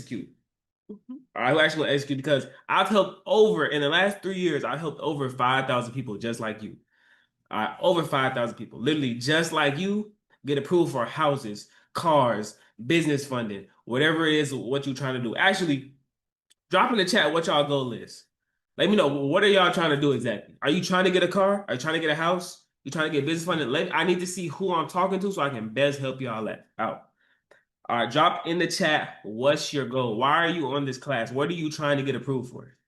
execute. Mhm. All right, who actually will execute? Because in the last 3 years, I've helped over 5,000 people just like you. All right, over 5,000 people, literally just like you, get approved for houses, cars, business funding, whatever it is, what you're trying to do. Actually, drop in the chat what y'all goal is. Let me know, what are y'all trying to do exactly? Are you trying to get a car? Are you trying to get a house? You trying to get business funding? I need to see who I'm talking to so I can best help y'all out. All right, drop in the chat. What's your goal? Why are you on this class? What are you trying to get approved for?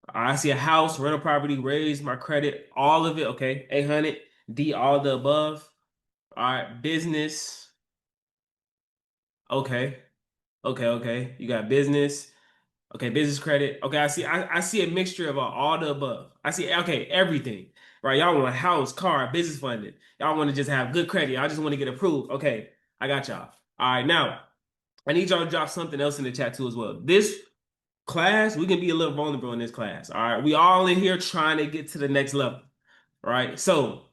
I see a house, rental property, raise my credit, all of it. Okay, 800. D, all the above. All right, business. Okay, okay. You got business. Okay, business credit. Okay, I see a mixture of all the above. I see, okay, everything. Right? Y'all want a house, car, business funding. Y'all want to just have good credit. Y'all just want to get approved. Okay, I got y'all. All right, now I need y'all to drop something else in the chat too as well. This class, we can be a little vulnerable in this class. All right, we all in here trying to get to the next level. Right? So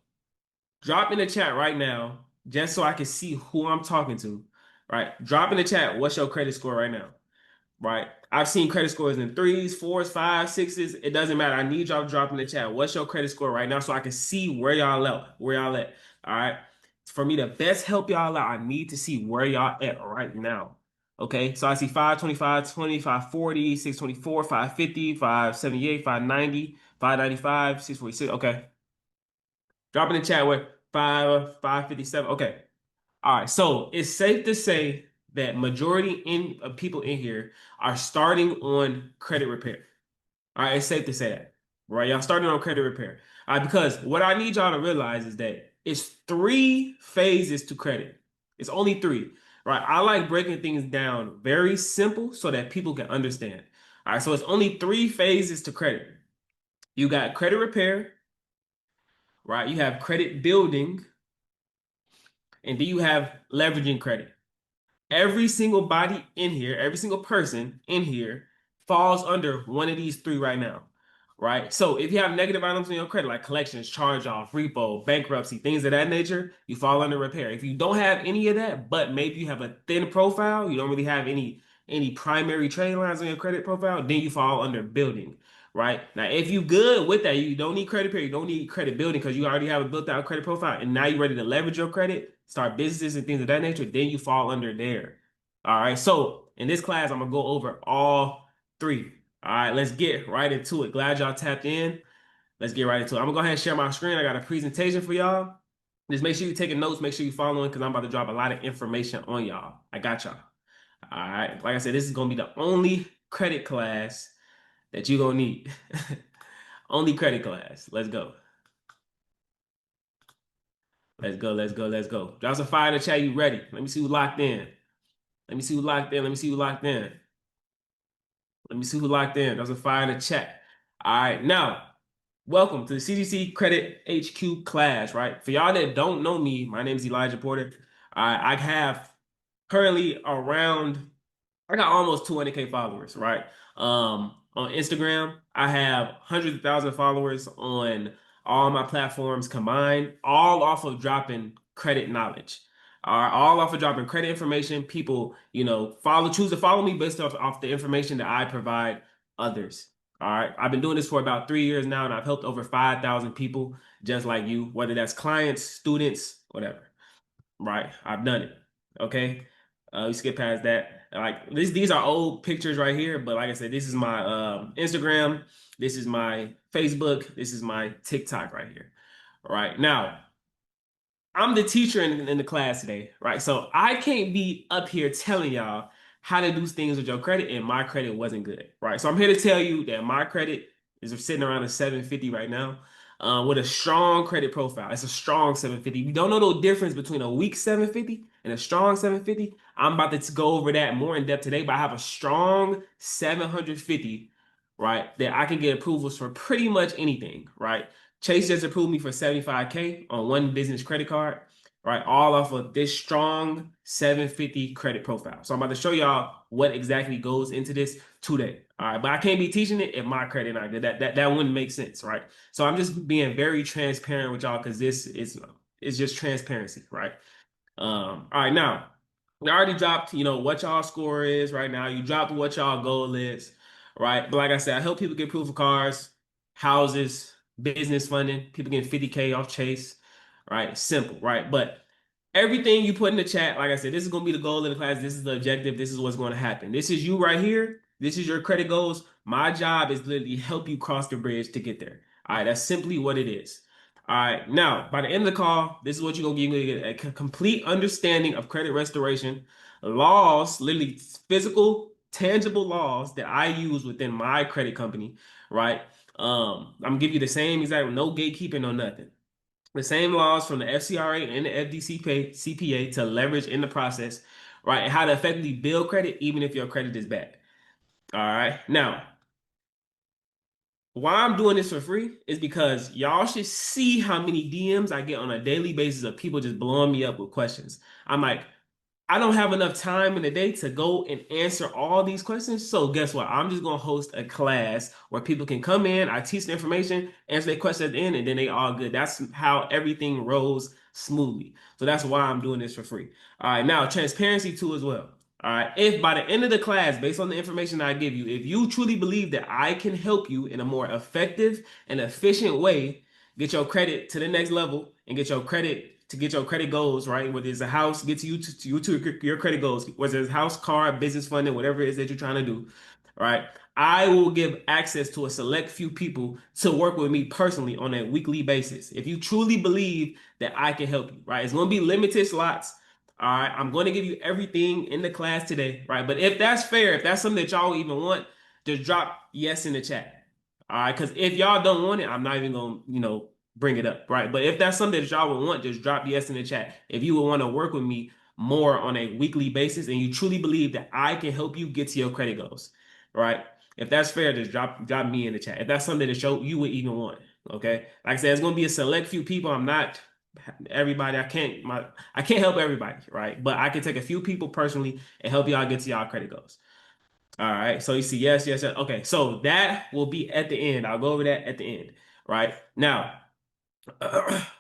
drop in the chat right now, just so I can see who I'm talking to. Right? Drop in the chat what's your credit score right now. Right? I've seen credit scores in threes, fours, five, sixes. It doesn't matter. I need y'all to drop in the chat. What's your credit score right now so I can see where y'all at? Where y'all at? All right. For me to best help y'all out, I need to see where y'all at right now. Okay. So I see 525, 20, 540, 624, 550, 578, 590, 595, 646. Okay. Drop in the chat with 557. Okay. All right, so it's safe to say that majority of people in here are starting on credit repair. All right, it's safe to say that, right? Y'all starting on credit repair. All right, because what I need y'all to realize is that it's 3 phases to credit. It's only three, right? I like breaking things down very simple so that people can understand. All right, so it's only 3 phases to credit. You got credit repair, right? You have credit building, and then you have leveraging credit. Every single body in here, every single person in here falls under one of these three right now, right? So if you have negative items in your credit, like collections, charge off, repo, bankruptcy, things of that nature, you fall under repair. If you don't have any of that, but maybe you have a thin profile, you don't really have any primary trade lines on your credit profile, then you fall under building. Right now, if you good with that, you don't need credit repair, you don't need credit building because you already have a built out credit profile, and now you're ready to leverage your credit, start businesses and things of that nature, then you fall under there. All right, so in this class, I'm gonna go over all three. All right, let's get right into it. Glad y'all tapped in. Let's get right into it. I'm gonna go ahead and share my screen. I got a presentation for y'all. Just make sure you're taking notes, make sure you're following because I'm about to drop a lot of information on y'all. I got y'all. All right, like I said, this is gonna be the only credit class that you're gonna need. Only credit class. Let's go. Let's go. Drop some fire in the chat. You ready? Let me see who locked in. Let me see who locked in. Let me see who locked in. Let me see who locked in. There's a fire in the chat. All right, now, welcome to the CDC Credit HQ class, right? For y'all that don't know me, my name is Elijah Porter. I have currently around, I got almost 200K followers, right? On Instagram, I have hundreds of thousands of followers on all my platforms combined, all off of dropping credit knowledge. All off of dropping credit information. People, choose to follow me based off the information that I provide others. All right. I've been doing this for about 3 years now, and I've helped over 5,000 people just like you, whether that's clients, students, whatever. Right. I've done it. Okay. We skip past that. Like these are old pictures right here, but like I said, this is my Instagram, this is my Facebook, this is my TikTok right here. All right. Now, I'm the teacher in the class today, right? So I can't be up here telling y'all how to do things with your credit, and my credit wasn't good, right? So I'm here to tell you that my credit is sitting around a 750 right now, with a strong credit profile. It's a strong 750. You don't know the difference between a weak 750 and a strong 750. I'm about to go over that more in depth today, but I have a strong 750, right? That I can get approvals for pretty much anything, right? Chase just approved me for 75K on one business credit card, right? All off of this strong 750 credit profile. So I'm about to show y'all what exactly goes into this today. All right, but I can't be teaching it if my credit not good. That wouldn't make sense, right? So I'm just being very transparent with y'all because this is it's just transparency, right? All right, now I already dropped, what y'all score is right now. You dropped what y'all goal is, right? But like I said, I help people get proof of cars, houses, business funding, people getting 50K off Chase, right? Simple, right? But everything you put in the chat, like I said, this is going to be the goal of the class. This is the objective. This is what's going to happen. This is you right here. This is your credit goals. My job is literally help you cross the bridge to get there. All right, that's simply what it is. All right, now by the end of the call, this is what you're gonna get. You're gonna get a complete understanding of credit restoration, laws, literally physical, tangible laws that I use within my credit company, right? I'm gonna give you the same exact, no gatekeeping, no nothing. The same laws from the FCRA and the CPA to leverage in the process, right? And how to effectively build credit even if your credit is bad. All right. Now, why I'm doing this for free is because y'all should see how many DMs I get on a daily basis of people just blowing me up with questions. I'm like, I don't have enough time in the day to go and answer all these questions. So guess what? I'm just gonna host a class where people can come in, I teach the information, answer their questions at the end, and then they all good. That's how everything rolls smoothly. So that's why I'm doing this for free. All right, now transparency too as well. All right, if by the end of the class, based on the information I give you, if you truly believe that I can help you in a more effective and efficient way, get your credit to the next level and get your credit to get your credit goals, right? Whether it's a house, get to you to your credit goals, whether it's house, car, business funding, whatever it is that you're trying to do, right? I will give access to a select few people to work with me personally on a weekly basis. If you truly believe that I can help you, right? It's going to be limited slots. All right, I'm going to give you everything in the class today, right? But if that's fair, if that's something that y'all even want, just drop yes in the chat. All right, because if y'all don't want it, I'm not even going to, bring it up, right? But if that's something that y'all would want, just drop yes in the chat. If you would want to work with me more on a weekly basis and you truly believe that I can help you get to your credit goals, right? If that's fair, just drop me in the chat. If that's something that show you would even want, okay? Like I said, it's gonna be a select few people. I'm not everybody. I can't help everybody, right? But I can take a few people personally and help y'all get to y'all credit goals. All right. So you see, yes, yes, yes. Okay. So that will be at the end. I'll go over that at the end. Right. Now,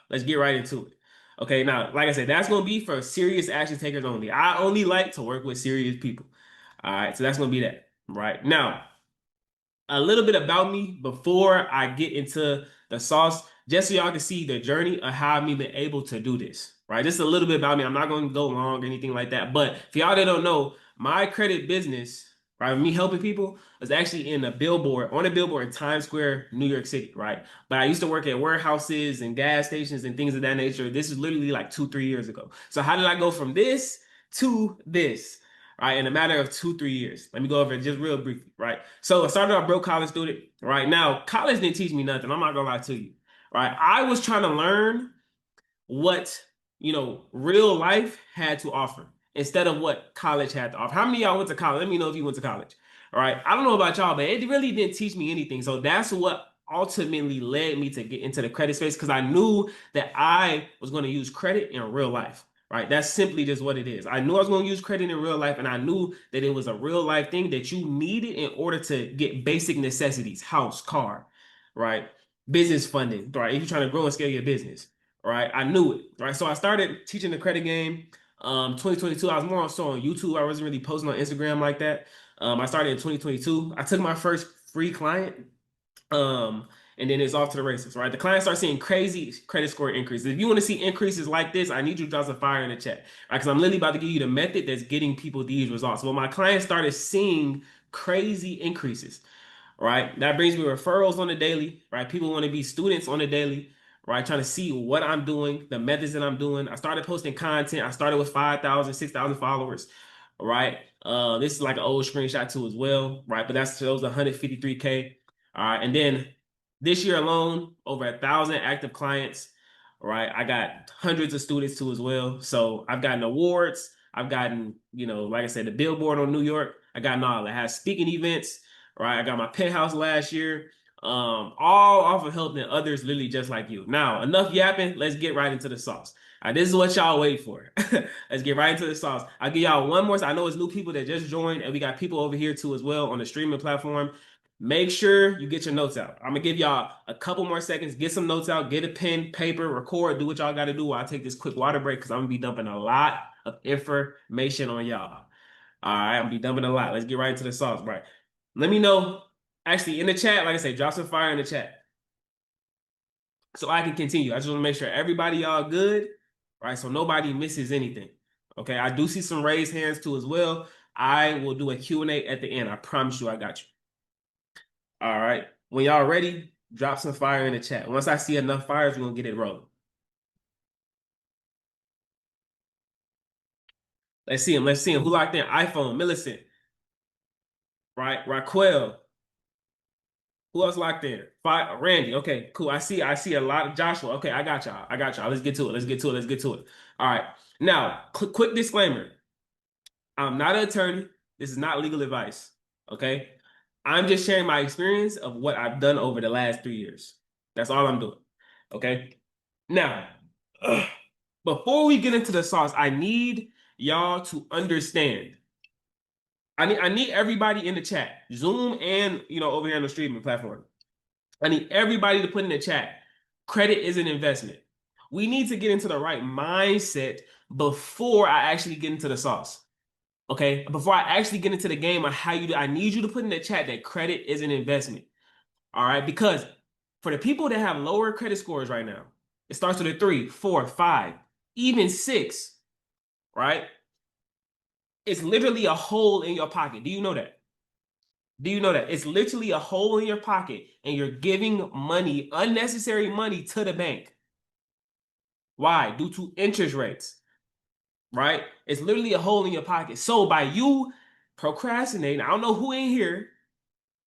let's get right into it. Okay, now, like I said, that's gonna be for serious action takers only. I only like to work with serious people. All right, so that's gonna be that. Right now, a little bit about me before I get into the sauce, just so y'all can see the journey of how I'm even able to do this. Right, just a little bit about me. I'm not going to go long or anything like that. But for y'all that don't know, my credit business, right, me helping people, was actually on a billboard in Times Square, New York City. Right, but I used to work at warehouses and gas stations and things of that nature. This is literally like 2, 3 years ago. So how did I go from this to this? Right, in a matter of 2, 3 years. Let me go over it just real briefly, right? So I started off broke college student, right? Now, college didn't teach me nothing. I'm not gonna lie to you, right? I was trying to learn what real life had to offer instead of what college had to offer. How many of y'all went to college? Let me know if you went to college. All right. I don't know about y'all, but it really didn't teach me anything. So that's what ultimately led me to get into the credit space because I knew that I was going to use credit in real life. Right. That's simply just what it is. I knew I was going to use credit in real life, and I knew that it was a real life thing that you needed in order to get basic necessities, house, car, right? Business funding, right? If you're trying to grow and scale your business, right? I knew it, right? So I started teaching the credit game. 2022, I was more so on YouTube. I wasn't really posting on Instagram like that. I started in 2022. I took my first free client, and then it's off to the races, right? The clients start seeing crazy credit score increases. If you want to see increases like this, I need you to drop some fire in the chat, right? Because I'm literally about to give you the method that's getting people these results. Well, my clients started seeing crazy increases, right? That brings me referrals on the daily, right? People want to be students on the daily, right? Trying to see what I'm doing, the methods that I'm doing. I started posting content. I started with 5,000, 6,000 followers, right? This is like an old screenshot too as well, right? But that shows 153K. All right. And then this year alone, over 1,000 active clients, right? I got hundreds of students too as well. So I've gotten awards. I've gotten, like I said, the billboard on New York. I gotten all. I had speaking events, right? I got my penthouse last year. All off of helping others literally just like you. Now, enough yapping. Let's get right into the sauce. All right, this is what y'all wait for. Let's get right into the sauce. I'll give y'all one more. I know it's new people that just joined, and we got people over here too as well on the streaming platform. make sure you get your notes out. I'm gonna give y'all a couple more seconds. Get some notes out. Get a pen, paper, record. Do what y'all got to do while I take this quick water break because I'm gonna be dumping a lot of information on y'all. All right, I'm gonna be dumping a lot. Let's get right into the sauce, right? Let me know. Actually, in the chat, like I say, drop some fire in the chat so I can continue. I just want to make sure everybody y'all good, right? So nobody misses anything. Okay, I do see some raised hands too as well. I will do a Q&A at the end. I promise you I got you. All right. When y'all ready, drop some fire in the chat. Once I see enough fires, we're gonna get it rolling. Let's see him. Let's see him. Who locked in? iPhone, Millicent, right? Raquel. Who else locked in? Randy. Okay, cool. I see a lot of Joshua. Okay, I got y'all. I got y'all. Let's get to it. Let's get to it. Let's get to it. All right. Now, quick disclaimer. I'm not an attorney. This is not legal advice. Okay. I'm just sharing my experience of what I've done over the last 3 years. That's all I'm doing. Okay. Now, before we get into the sauce, I need y'all to understand. I need everybody in the chat, Zoom and over here on the streaming platform. I need everybody to put in the chat. Credit is an investment. We need to get into the right mindset before I actually get into the sauce. Okay, before I actually get into the game on how you do, I need you to put in the chat that credit is an investment. All right, because for the people that have lower credit scores right now, it starts with a 3, 4, 5, even 6, right? It's literally a hole in your pocket. Do you know that? Do you know that? It's literally a hole in your pocket and you're giving money, unnecessary money to the bank. Why? Due to interest rates, right? It's literally a hole in your pocket. So by you procrastinating, I don't know who in here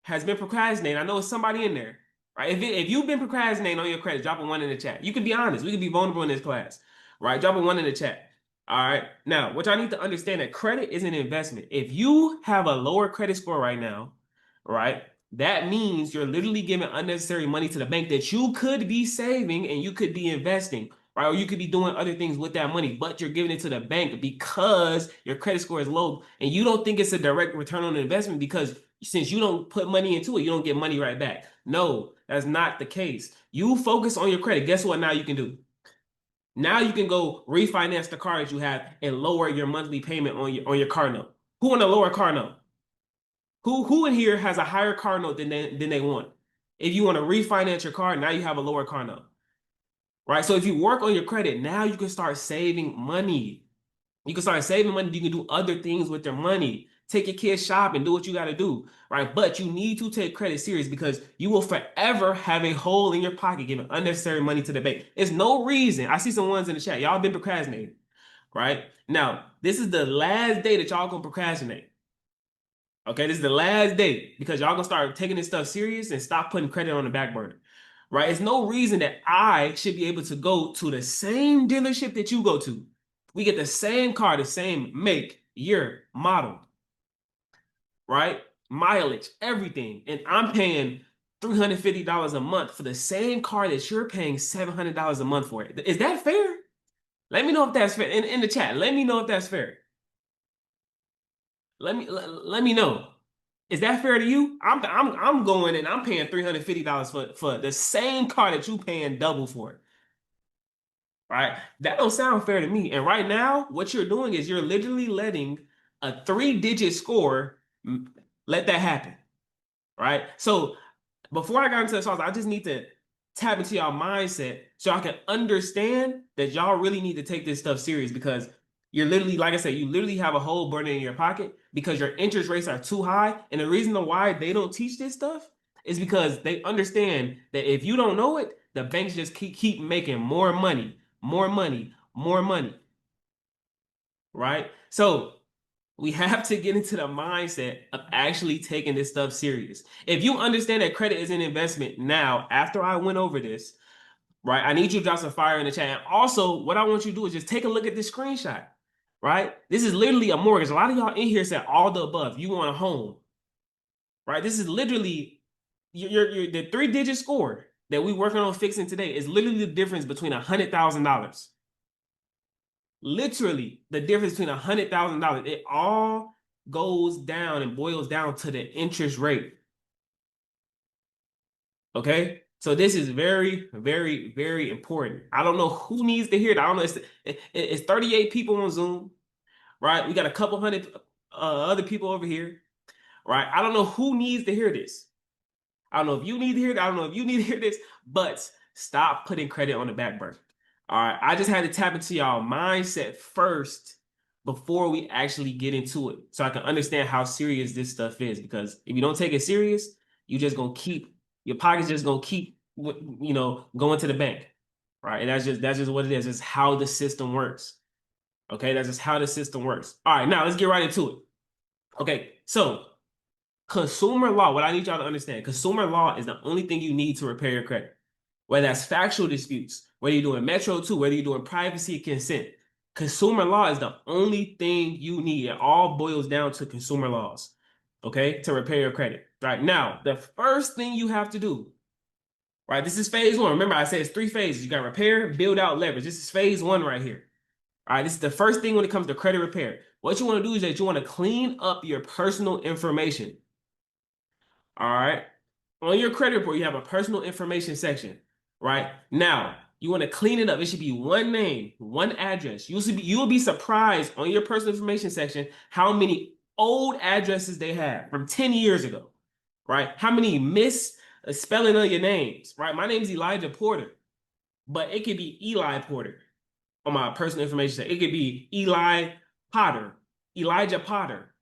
has been procrastinating. I know it's somebody in there, right? If you've been procrastinating on your credit, drop a 1 in the chat. You can be honest. We can be vulnerable in this class, right? Drop a 1 in the chat. All right. Now, what y'all need to understand that credit is an investment. If you have a lower credit score right now, right, that means you're literally giving unnecessary money to the bank that you could be saving and you could be investing, right? Or you could be doing other things with that money, but you're giving it to the bank because your credit score is low and you don't think it's a direct return on investment because since you don't put money into it, you don't get money right back. No, that's not the case. You focus on your credit. Guess what now you can do? Now you can go refinance the car that you have and lower your monthly payment on your car note. Who want a lower car note? Who in here has a higher car note than they want? If you want to refinance your car, now you have a lower car note. Right? So if you work on your credit, now you can start saving money. You can start saving money. You can do other things with your money. Take your kids shopping, do what you got to do, right? But you need to take credit serious because you will forever have a hole in your pocket giving unnecessary money to the bank. It's no reason. I see some ones in the chat. Y'all been procrastinating, right? Now, this is the last day that y'all gonna procrastinate. Okay, this is the last day because y'all gonna start taking this stuff serious and stop putting credit on the back burner, right? It's no reason that I should be able to go to the same dealership that you go to. We get the same car, the same make, year, model, right? Mileage, everything. And I'm paying $350 a month for the same car that you're paying $700 a month for. Is that fair? Let me know if that's fair. In the chat, let me know if that's fair. Let me know. Is that fair to you? I'm going and I'm paying $350 for the same car that you paying double for. Right? That don't sound fair to me. And right now, what you're doing is you're literally letting a 3-digit score let that happen. Right? So before I got into the sauce, I just need to tap into y'all mindset so I can understand that y'all really need to take this stuff serious because you're literally, like I said, you literally have a hole burning in your pocket because your interest rates are too high. And the reason why they don't teach this stuff is because they understand that if you don't know it, the banks just keep making more money, more money, more money. Right? So we have to get into the mindset of actually taking this stuff serious. If you understand that credit is an investment now, after I went over this, right, I need you to drop some fire in the chat. And also, what I want you to do is just take a look at this screenshot, right? This is literally a mortgage. A lot of y'all in here said all the above. You want a home, right? This is literally the 3-digit score that we working on fixing today is literally the difference between $100,000. Literally the difference between $100,000. It all goes down and boils down to the interest rate. Okay? So this is very, very, very important. I don't know who needs to hear it. I don't know. It's 38 people on Zoom, right? We got a couple hundred other people over here, right? I don't know who needs to hear this. I don't know if you need to hear it. I don't know if you need to hear this, but stop putting credit on the back burner. All right. I just had to tap into y'all mindset first before we actually get into it so I can understand how serious this stuff is. Because if you don't take it serious, you just gonna keep your pockets just gonna keep going to the bank. Right. And that's just what it is. It's how the system works. Okay, that's just how the system works. All right, now let's get right into it. Okay, so consumer law, what I need y'all to understand, consumer law is the only thing you need to repair your credit. Whether that's factual disputes, whether you're doing Metro 2, whether you're doing privacy consent, consumer law is the only thing you need. It all boils down to consumer laws, okay, to repair your credit. Right now, the first thing you have to do, right, this is phase one. Remember, I said it's 3 phases. You got repair, build out, leverage. This is phase one right here. All right, this is the first thing when it comes to credit repair. What you want to do is that you want to clean up your personal information. All right. On your credit report, you have a personal information section, right? Now, you want to clean it up. It should be one name, one address. You'll be surprised on your personal information section how many old addresses they have from 10 years ago, right? How many misspelling of your names, right? My name is Elijah Porter, but it could be Eli Porter on my personal information section. It could be Eli Potter, Elijah Potter,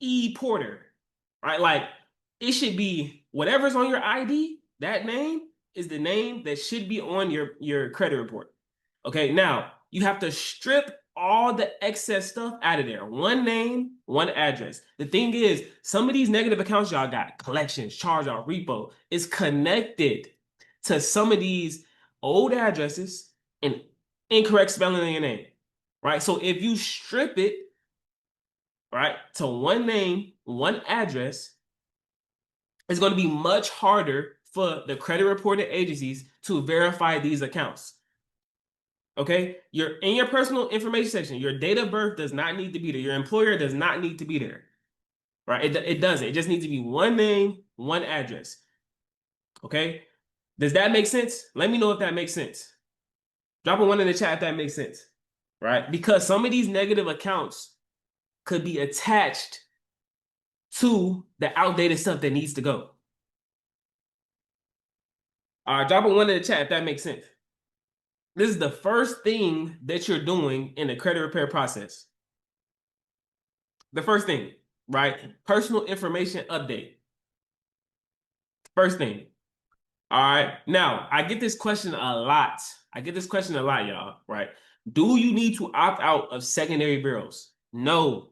E Porter, right? Like it should be whatever's on your ID, that name is the name that should be on your credit report. Okay, now you have to strip all the excess stuff out of there. One name, one address. The thing is, some of these negative accounts y'all got, collections, charge off, repo, is connected to some of these old addresses and incorrect spelling of your name, right? So if you strip it, right, to one name, one address, it's going to be much harder for the credit reporting agencies to verify these accounts. Okay, you're in your personal information section. Your date of birth does not need to be there. Your employer does not need to be there, right? It doesn't. It just needs to be one name, one address. Okay, does that make sense? Let me know if that makes sense. Drop a one in the chat if that makes sense, right? Because some of these negative accounts could be attached to the outdated stuff that needs to go. All right, drop a one in the chat if that makes sense. This is the first thing that you're doing in the credit repair process. The first thing, right? Personal information update. First thing. All right. Now, I get this question a lot. Y'all, right? Do you need to opt out of secondary bureaus? No.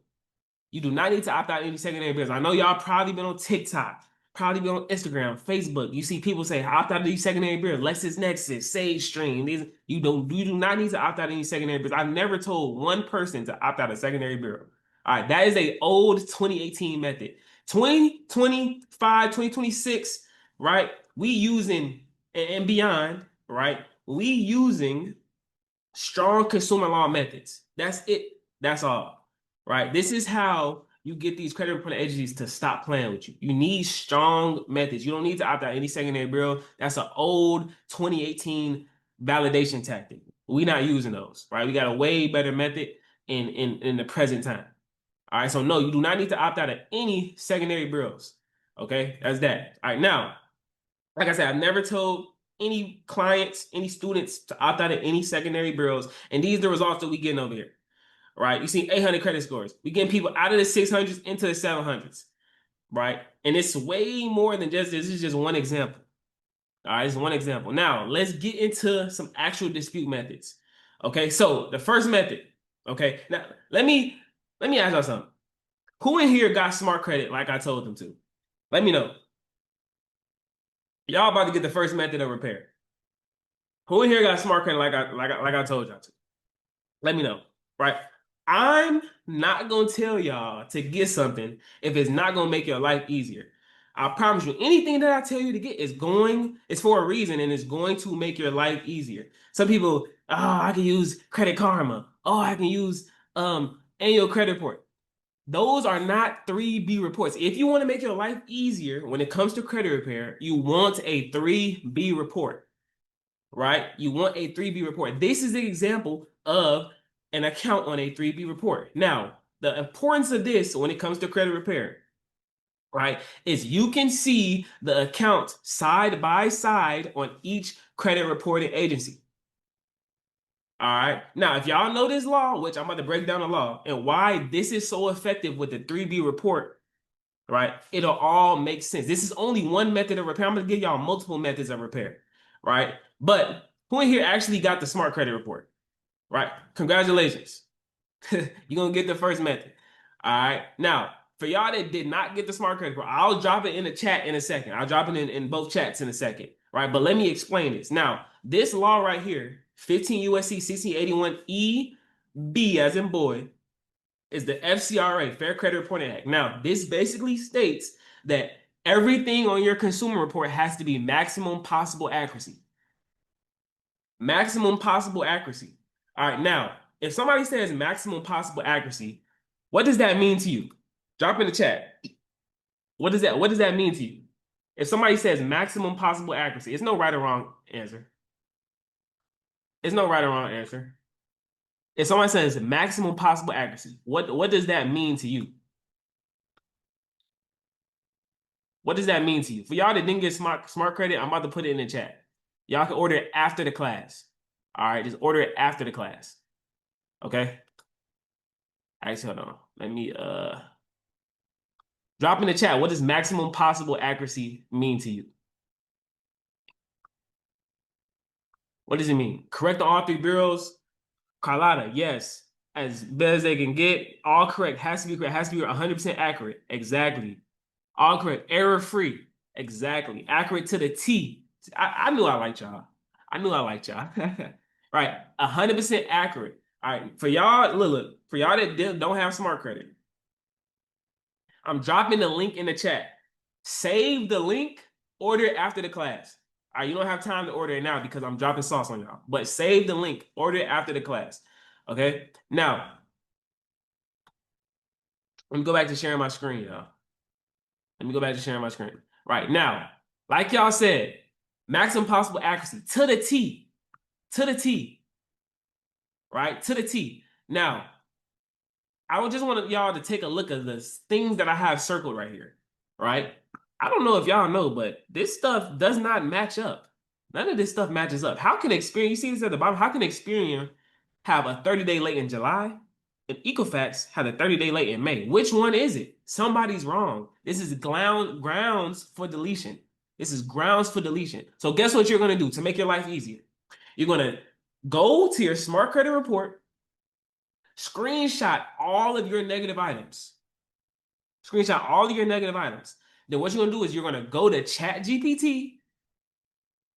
You do not need to opt out of any secondary bureaus. I know y'all probably been on TikTok, probably been on Instagram, Facebook. You see people say, opt out of these secondary bureaus, LexisNexis, SageStream. You do not need to opt out of any secondary bureaus. I've never told one person to opt out of secondary bureau. All right, that is a old 2018 method. 2025, 2026, right? We using, and beyond, right? We using strong consumer law methods. That's it. That's all, right? This is how you get these credit reporting agencies to stop playing with you. You need strong methods. You don't need to opt out any secondary bureau. That's an old 2018 validation tactic. We're not using those, right? We got a way better method in the present time. All right, so no, you do not need to opt out of any secondary bureaus. Okay, that's that. All right, now, like I said, I've never told any clients, any students to opt out of any secondary bureaus, and these are the results that we getting over here. Right, you see 800 credit scores. We getting people out of the 600s into the 700s, right? And it's way more than just this. This is just one example. All right, it's one example. Now, let's get into some actual dispute methods. Okay, so the first method, okay, now let me ask y'all something. Who in here got smart credit like I told them to? Let me know. Y'all about to get the first method of repair. Who in here got smart credit like I told y'all to? Let me know, right? I'm not gonna tell y'all to get something if it's not gonna make your life easier. I promise you, anything that I tell you to get it's for a reason and it's going to make your life easier. Some people, oh, I can use Credit Karma. Oh, I can use annual credit report. Those are not 3B reports. If you want to make your life easier when it comes to credit repair, you want a 3B report, right? You want a 3B report. This is the example of an account on a 3B report. Now, the importance of this when it comes to credit repair, right, is you can see the accounts side by side on each credit reporting agency. All right. Now, if y'all know this law, which I'm about to break down the law and why this is so effective with the 3B report, right? It'll all make sense. This is only one method of repair. I'm gonna give y'all multiple methods of repair, right? But who in here actually got the smart credit report, right? Congratulations. You're gonna get the first method. All right. Now, for y'all that did not get the smart credit report, I'll drop it in the chat in a second. I'll drop it in both chats in a second, right? But let me explain this. Now, this law right here, 15 USC 1681 EB as in boy, is the FCRA, Fair Credit Reporting Act. Now, this basically states that everything on your consumer report has to be maximum possible accuracy. Maximum possible accuracy. All right, now, if somebody says maximum possible accuracy, what does that mean to you? Drop in the chat. What does that mean to you? If somebody says maximum possible accuracy, it's no right or wrong answer. It's no right or wrong answer. If someone says maximum possible accuracy, what does that mean to you? What does that mean to you? For y'all that didn't get smart credit, I'm about to put it in the chat. Y'all can order it after the class. All right, just order it after the class. Okay? All right, so hold on. Let me drop in the chat. What does maximum possible accuracy mean to you? What does it mean? Correct all three bureaus? Carlotta, yes. As best as they can get. All correct. Has to be correct. Has to be 100% accurate. Exactly. All correct. Error free. Exactly. Accurate to the T. I knew I liked y'all. I knew I liked y'all. Right. 100% accurate. All right. For y'all, look. For y'all that don't have smart credit, I'm dropping the link in the chat. Save the link. Order it after the class. All right. You don't have time to order it now because I'm dropping sauce on y'all. But save the link. Order it after the class. Okay. Now, let me go back to sharing my screen, y'all. Let me go back to sharing my screen. Right now, like y'all said, maximum possible accuracy to the T. To the T. Right? To the T. Now, I would just want y'all to take a look at the things that I have circled right here. Right? I don't know if y'all know, but this stuff does not match up. None of this stuff matches up. How can Experian, you see this at the bottom, how can Experian have a 30-day late in July and Equifax had a 30-day late in May? Which one is it? Somebody's wrong. This is grounds for deletion. This is grounds for deletion. So guess what you're going to do to make your life easier? You're going to go to your smart credit report, screenshot all of your negative items. Screenshot all of your negative items. Then what you're going to do is you're going to go to ChatGPT,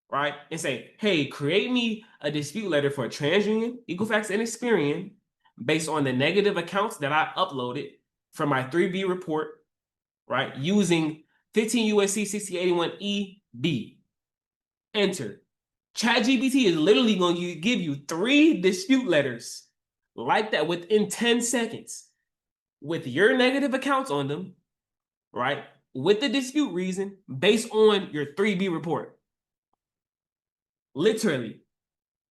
right, and say, hey, create me a dispute letter for TransUnion, Equifax, and Experian based on the negative accounts that I uploaded from my 3B report, right, using 15 USC 6081 EB. Enter. ChatGPT is literally going to give you 3 dispute letters like that within 10 seconds with your negative accounts on them, right, with the dispute reason based on your 3B report. Literally.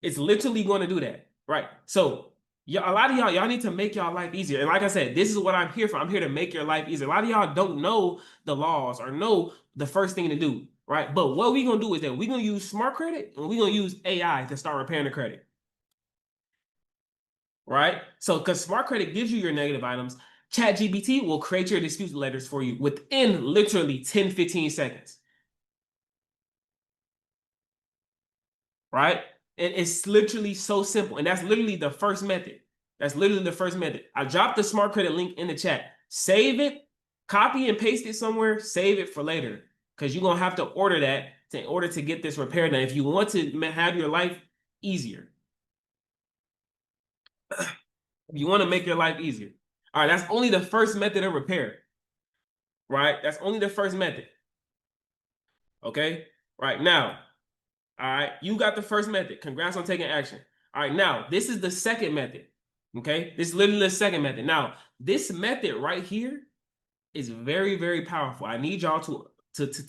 It's literally going to do that, right? So a lot of y'all need to make y'all life easier. And like I said, this is what I'm here for. I'm here to make your life easier. A lot of y'all don't know the laws or know the first thing to do, right? But what we're going to do is that we're going to use smart credit and we're going to use AI to start repairing the credit, right? So because smart credit gives you your negative items, ChatGPT will create your dispute letters for you within literally 10, 15 seconds, right? And it's literally so simple. And that's literally the first method. That's literally the first method. I dropped the smart credit link in the chat. Save it, copy and paste it somewhere, save it for later. Because you're going to have to order that in order to get this repaired done if you want to have your life easier. You want to make your life easier. All right, that's only the first method of repair. Right? That's only the first method. Okay? Right now. All right, you got the first method. Congrats on taking action. All right, now this is the second method. Okay, this is literally the second method. Now, this method right here is very, very powerful. I need y'all to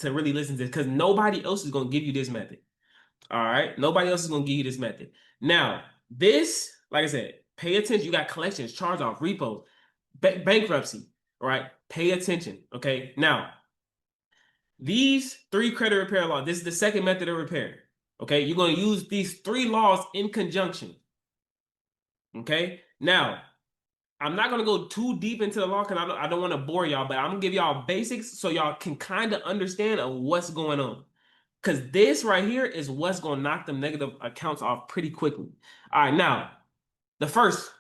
really listen to this because nobody else is gonna give you this method. All right, nobody else is gonna give you this method. Now, this, like I said, pay attention. You got collections, charge off, repos, bankruptcy. All right, pay attention. Okay, now these three credit repair laws. This is the second method of repair. Okay, you're gonna use these three laws in conjunction. Okay, now I'm not gonna go too deep into the law because I don't want to bore y'all, but I'm gonna give y'all basics so y'all can kind of understand of what's going on. Because this right here is what's gonna knock them negative accounts off pretty quickly. All right, now the first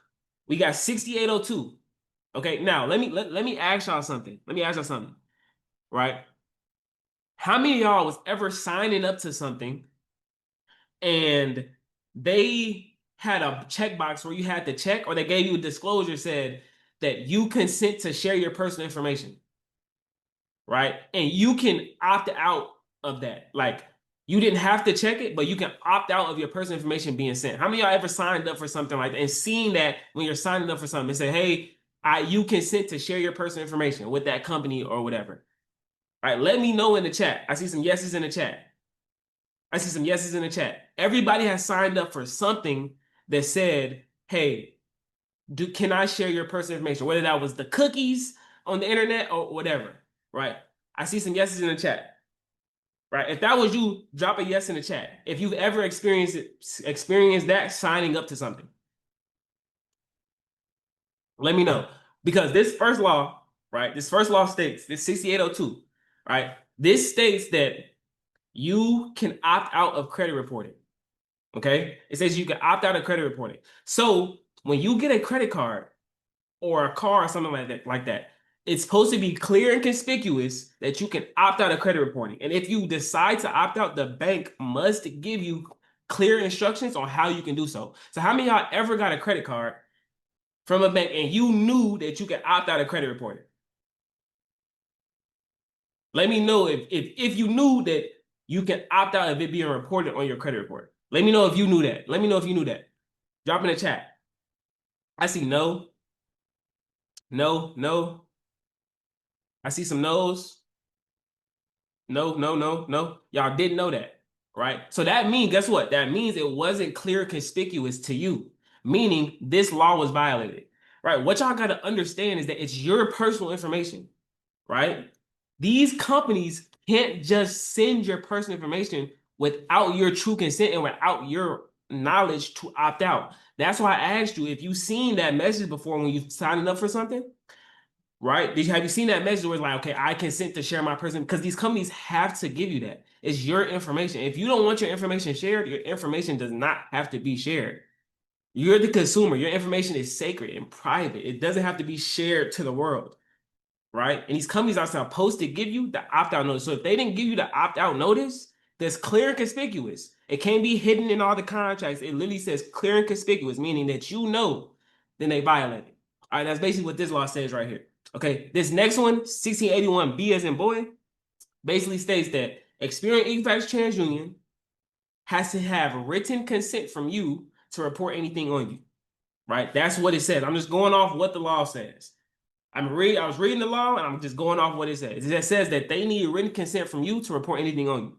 we got 6802. Okay, now let me ask y'all something. Let me ask y'all something. Right? How many of y'all was ever signing up to something and they had a checkbox where you had to check, or they gave you a disclosure said that you consent to share your personal information, right? And you can opt out of that. Like you didn't have to check it, but you can opt out of your personal information being sent. How many of y'all ever signed up for something like that and seeing that when you're signing up for something and say, hey, you consent to share your personal information with that company or whatever? All right, let me know in the chat. I see some yeses in the chat. I see some yeses in the chat. Everybody has signed up for something that said, hey, can I share your personal information? Whether that was the cookies on the internet or whatever, right? I see some yeses in the chat, right? If that was you, drop a yes in the chat. If you've ever experienced that signing up to something, let me know. Because this first law, right? This first law states, this 6802, right? This states that you can opt out of credit reporting. Okay? It says you can opt out of credit reporting. So when you get a credit card or a car or something like that, it's supposed to be clear and conspicuous that you can opt out of credit reporting. And if you decide to opt out, the bank must give you clear instructions on how you can do so. So how many of y'all ever got a credit card from a bank and you knew that you could opt out of credit reporting? Let me know if you knew that you can opt out of it being reported on your credit report. Let me know if you knew that. Let me know if you knew that. Drop in the chat. I see no, no, no. I see some no's. No, no, no, no. Y'all didn't know that, right? So that means, guess what? That means it wasn't clear conspicuous to you, meaning this law was violated, right? What y'all got to understand is that it's your personal information, right? These companies can't just send your personal information without your true consent and without your knowledge to opt out. That's why I asked you if you've seen that message before when you signing up for something, right? Have you seen that message where it's like, okay, I consent to share my person? Because these companies have to give you that. It's your information. If you don't want your information shared, your information does not have to be shared. You're the consumer. Your information is sacred and private. It doesn't have to be shared to the world, right? And these companies are supposed to give you the opt-out notice. So if they didn't give you the opt-out notice, that's clear and conspicuous. It can't be hidden in all the contracts. It literally says clear and conspicuous, meaning that you know, then they violate it. All right, that's basically what this law says right here. Okay, this next one, 1681 B as in boy, basically states that Experian Equifax TransUnion has to have written consent from you to report anything on you. Right? That's what it says. I'm just going off what the law says. I was reading the law and I'm just going off what it says. It says that they need written consent from you to report anything on you.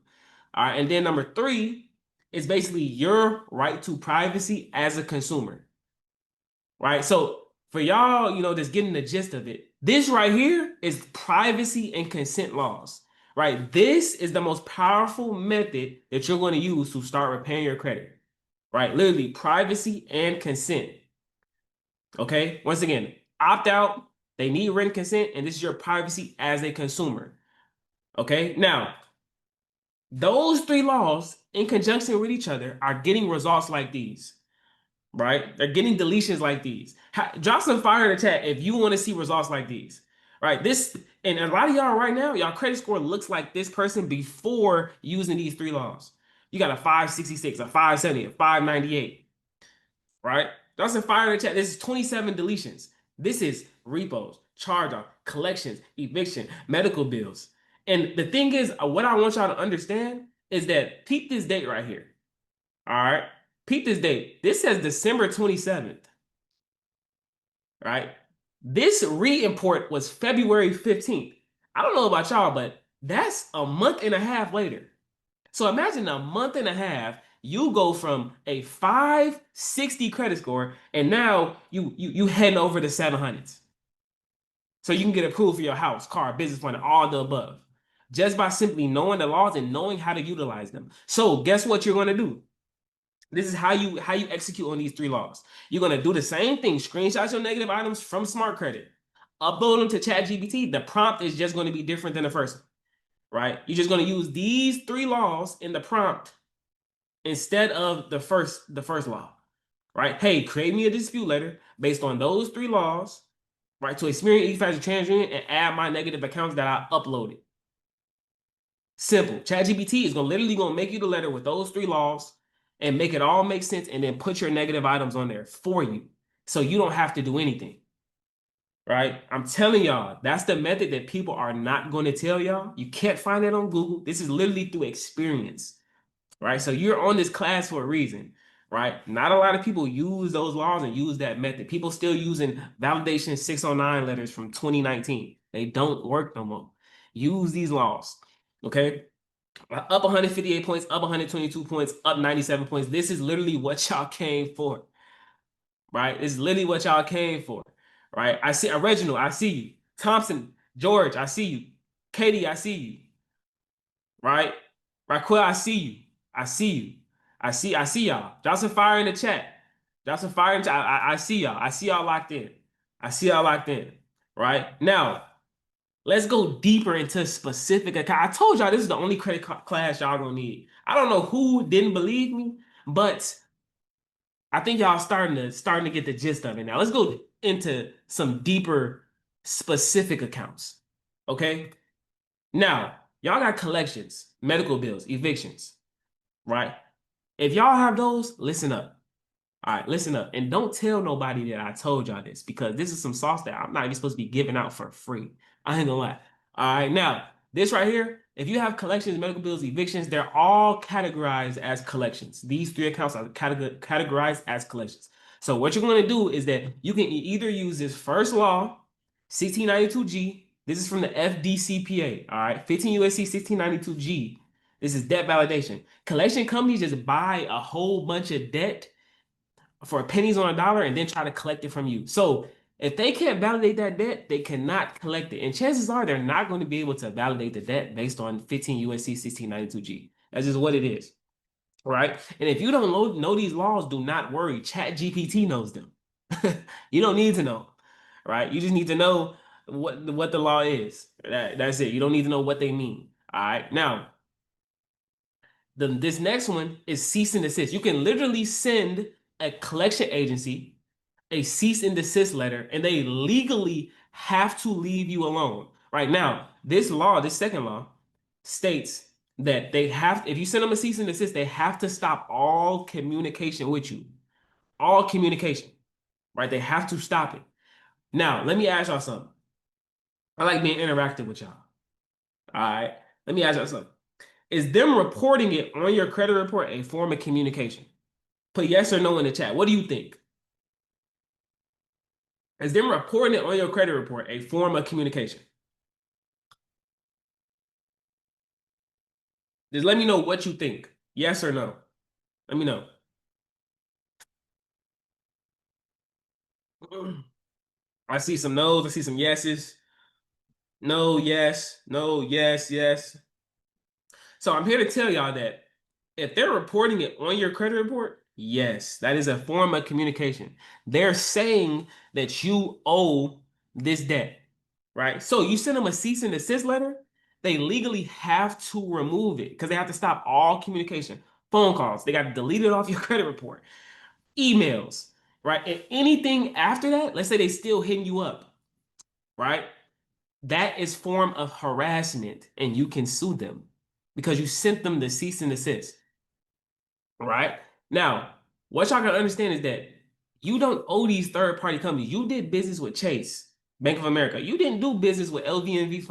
All right, and then number 3 is basically your right to privacy as a consumer. Right? So for y'all, just getting the gist of it, this right here is privacy and consent laws. Right? This is the most powerful method that you're going to use to start repaying your credit. Right? Literally privacy and consent. Okay? Once again, opt out, they need written consent, and this is your privacy as a consumer. Okay? Now, those 3 laws in conjunction with each other are getting results like these. Right? They're getting deletions like these. Drop some fire in the chat if you want to see results like these. Right? This, and a lot of y'all right now, y'all credit score looks like this person before using these 3 laws. You got a 566, a 570, a 598. Right? Drop some fire in the chat. This is 27 deletions. This is repos, charge off, collections, eviction, medical bills. And the thing is, what I want y'all to understand is that peep this date right here. All right. Peep this date. This says December 27th. right? This re-import was February 15th. I don't know about y'all, but that's a month and a half later. So imagine a month and a half, you go from a 560 credit score, and now you heading over to 700s. So you can get approved for your house, car, business fund, all the above. Just by simply knowing the laws and knowing how to utilize them. So guess what you're gonna do? This is how you execute on these three laws. You're gonna do the same thing, screenshot your negative items from Smart Credit, upload them to ChatGPT. The prompt is just going to be different than the first one, right? You're just going to use these three laws in the prompt instead of the first law, right? Hey, create me a dispute letter based on those three laws, right? To experience each factor TransUnion and add my negative accounts that I uploaded. Simple. ChatGPT is literally gonna make you the letter with those three laws and make it all make sense, and then put your negative items on there for you, so you don't have to do anything. Right? I'm telling y'all, that's the method that people are not going to tell y'all. You can't find it on Google. This is literally through experience, right? So you're on this class for a reason, right? Not a lot of people use those laws and use that method. People still using validation 609 letters from 2019. They don't work no more. Use these laws, okay? Up 158 points, up 122 points, up 97 points. This is literally what y'all came for, right? This is literally what y'all came for, right? I see Reginald, I see you. Thompson, George, I see you. Katie, I see you, right? Raquel, I see you. I see you. I see y'all. Drop some fire in the chat. Drop some fire in the chat. I see y'all. I see y'all locked in. I see y'all locked in, right? Now, let's go deeper into specific account. I told y'all this is the only credit class y'all gonna need. I don't know who didn't believe me, but I think y'all starting to get the gist of it now. Let's go into some deeper specific accounts. Okay? Now, y'all got collections, medical bills, evictions, right? If y'all have those, listen up. All right, listen up. And don't tell nobody that I told y'all this, because this is some sauce that I'm not even supposed to be giving out for free. I ain't gonna lie. All right, now, this right here, if you have collections, medical bills, evictions, they're all categorized as collections. These three accounts are categorized as collections. So what you're going to do is that you can either use this first law, 1692G. This is from the FDCPA, all right? 15 USC 1692G. This is debt validation. Collection companies just buy a whole bunch of debt for pennies on a dollar and then try to collect it from you. So if they can't validate that debt, they cannot collect it. And chances are they're not going to be able to validate the debt based on 15 USC 1692G. That's just what it is. Right? And if you don't know these laws, do not worry. ChatGPT knows them. You don't need to know. Right? You just need to know what the law is. That's it. You don't need to know what they mean. All right. Now, this next one is cease and desist. You can literally send a collection agency a cease and desist letter, and they legally have to leave you alone. Right now, this law, this second law, states that they have, if you send them a cease and desist, they have to stop all communication with you. All communication, right? They have to stop it. Now, let me ask y'all something. I like being interactive with y'all. All right. Let me ask y'all something. Is them reporting it on your credit report a form of communication? Put yes or no in the chat. What do you think? Is them reporting it on your credit report a form of communication? Just let me know what you think. Yes or no. Let me know. I see some no's. I see some yeses. No, yes. No, yes, yes. So I'm here to tell y'all that if they're reporting it on your credit report, yes, that is a form of communication. They're saying that you owe this debt, right? So you send them a cease and desist letter, they legally have to remove it because they have to stop all communication. Phone calls, they got to delete it off your credit report. Emails, right? And anything after that, let's say they still hitting you up, right? That is form of harassment, and you can sue them because you sent them the cease and desist. Right? Now, what y'all gotta understand is that you don't owe these third-party companies. You did business with Chase, Bank of America. You didn't do business with LVNV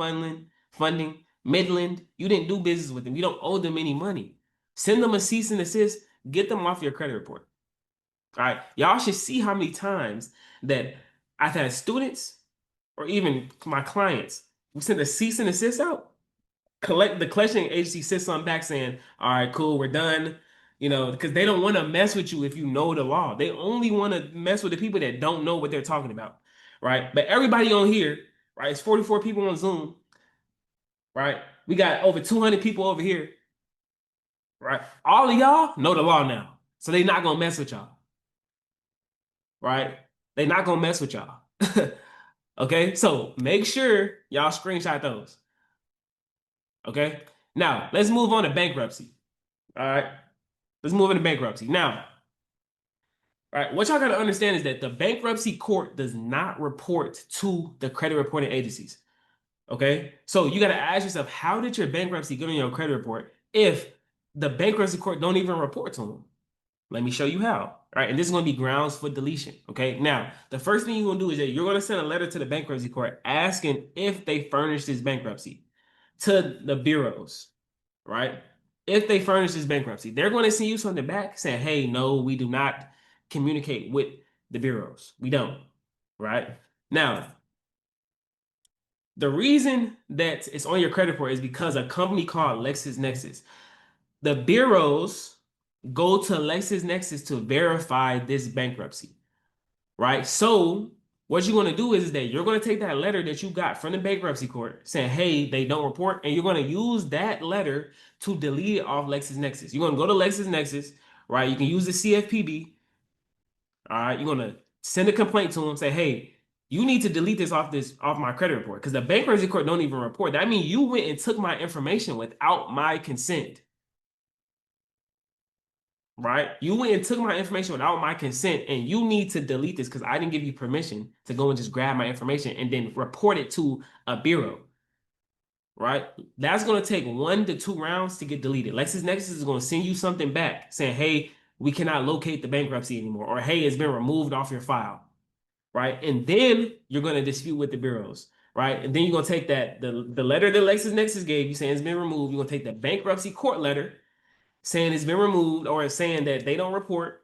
funding, Midland. You didn't do business with them. You don't owe them any money. Send them a cease and desist. Get them off your credit report. All right. Y'all should see how many times that I've had students or even my clients, we send a cease and desist out. The collection agency sits on back saying, all right, cool, we're done. You know, because they don't want to mess with you if you know the law. They only want to mess with the people that don't know what they're talking about, right? But everybody on here, right? It's 44 people on Zoom, right? We got over 200 people over here, right? All of y'all know the law now. So they're not gonna mess with y'all, right? They're not gonna mess with y'all. Okay, so make sure y'all screenshot those. Okay, now let's move on to bankruptcy. All right, let's move into bankruptcy. Now, all right, what y'all gotta understand is that the bankruptcy court does not report to the credit reporting agencies. Okay, so you gotta ask yourself, how did your bankruptcy get on your credit report if the bankruptcy court don't even report to them? Let me show you how. All right, and this is going to be grounds for deletion. Okay, now the first thing you're going to do is that you're going to send a letter to the bankruptcy court asking if they furnish this bankruptcy to the bureaus, right? If they furnish this bankruptcy, they're going to send you something back saying, hey, no, we do not communicate with the bureaus. We don't, right? Now, the reason that it's on your credit report is because a company called LexisNexis, the bureaus go to LexisNexis to verify this bankruptcy, right? So what you're going to do is that you're going to take that letter that you got from the bankruptcy court saying, hey, they don't report, and you're going to use that letter to delete it off LexisNexis. You're going to go to LexisNexis, right? You can use the CFPB. All right, you're going to send a complaint to them, say, hey, you need to delete this off my credit report because the bankruptcy court don't even report. That means you went and took my information without my consent. Right? You went and took my information without my consent, and you need to delete this because I didn't give you permission to go and just grab my information and then report it to a bureau. Right? That's going to take 1 to 2 rounds to get deleted. LexisNexis is going to send you something back saying, hey, we cannot locate the bankruptcy anymore, or hey, it's been removed off your file. Right? And then you're going to dispute with the bureaus. Right? And then you're going to take the letter that LexisNexis gave you saying it's been removed. You're going to take the bankruptcy court letter saying it's been removed or saying that they don't report,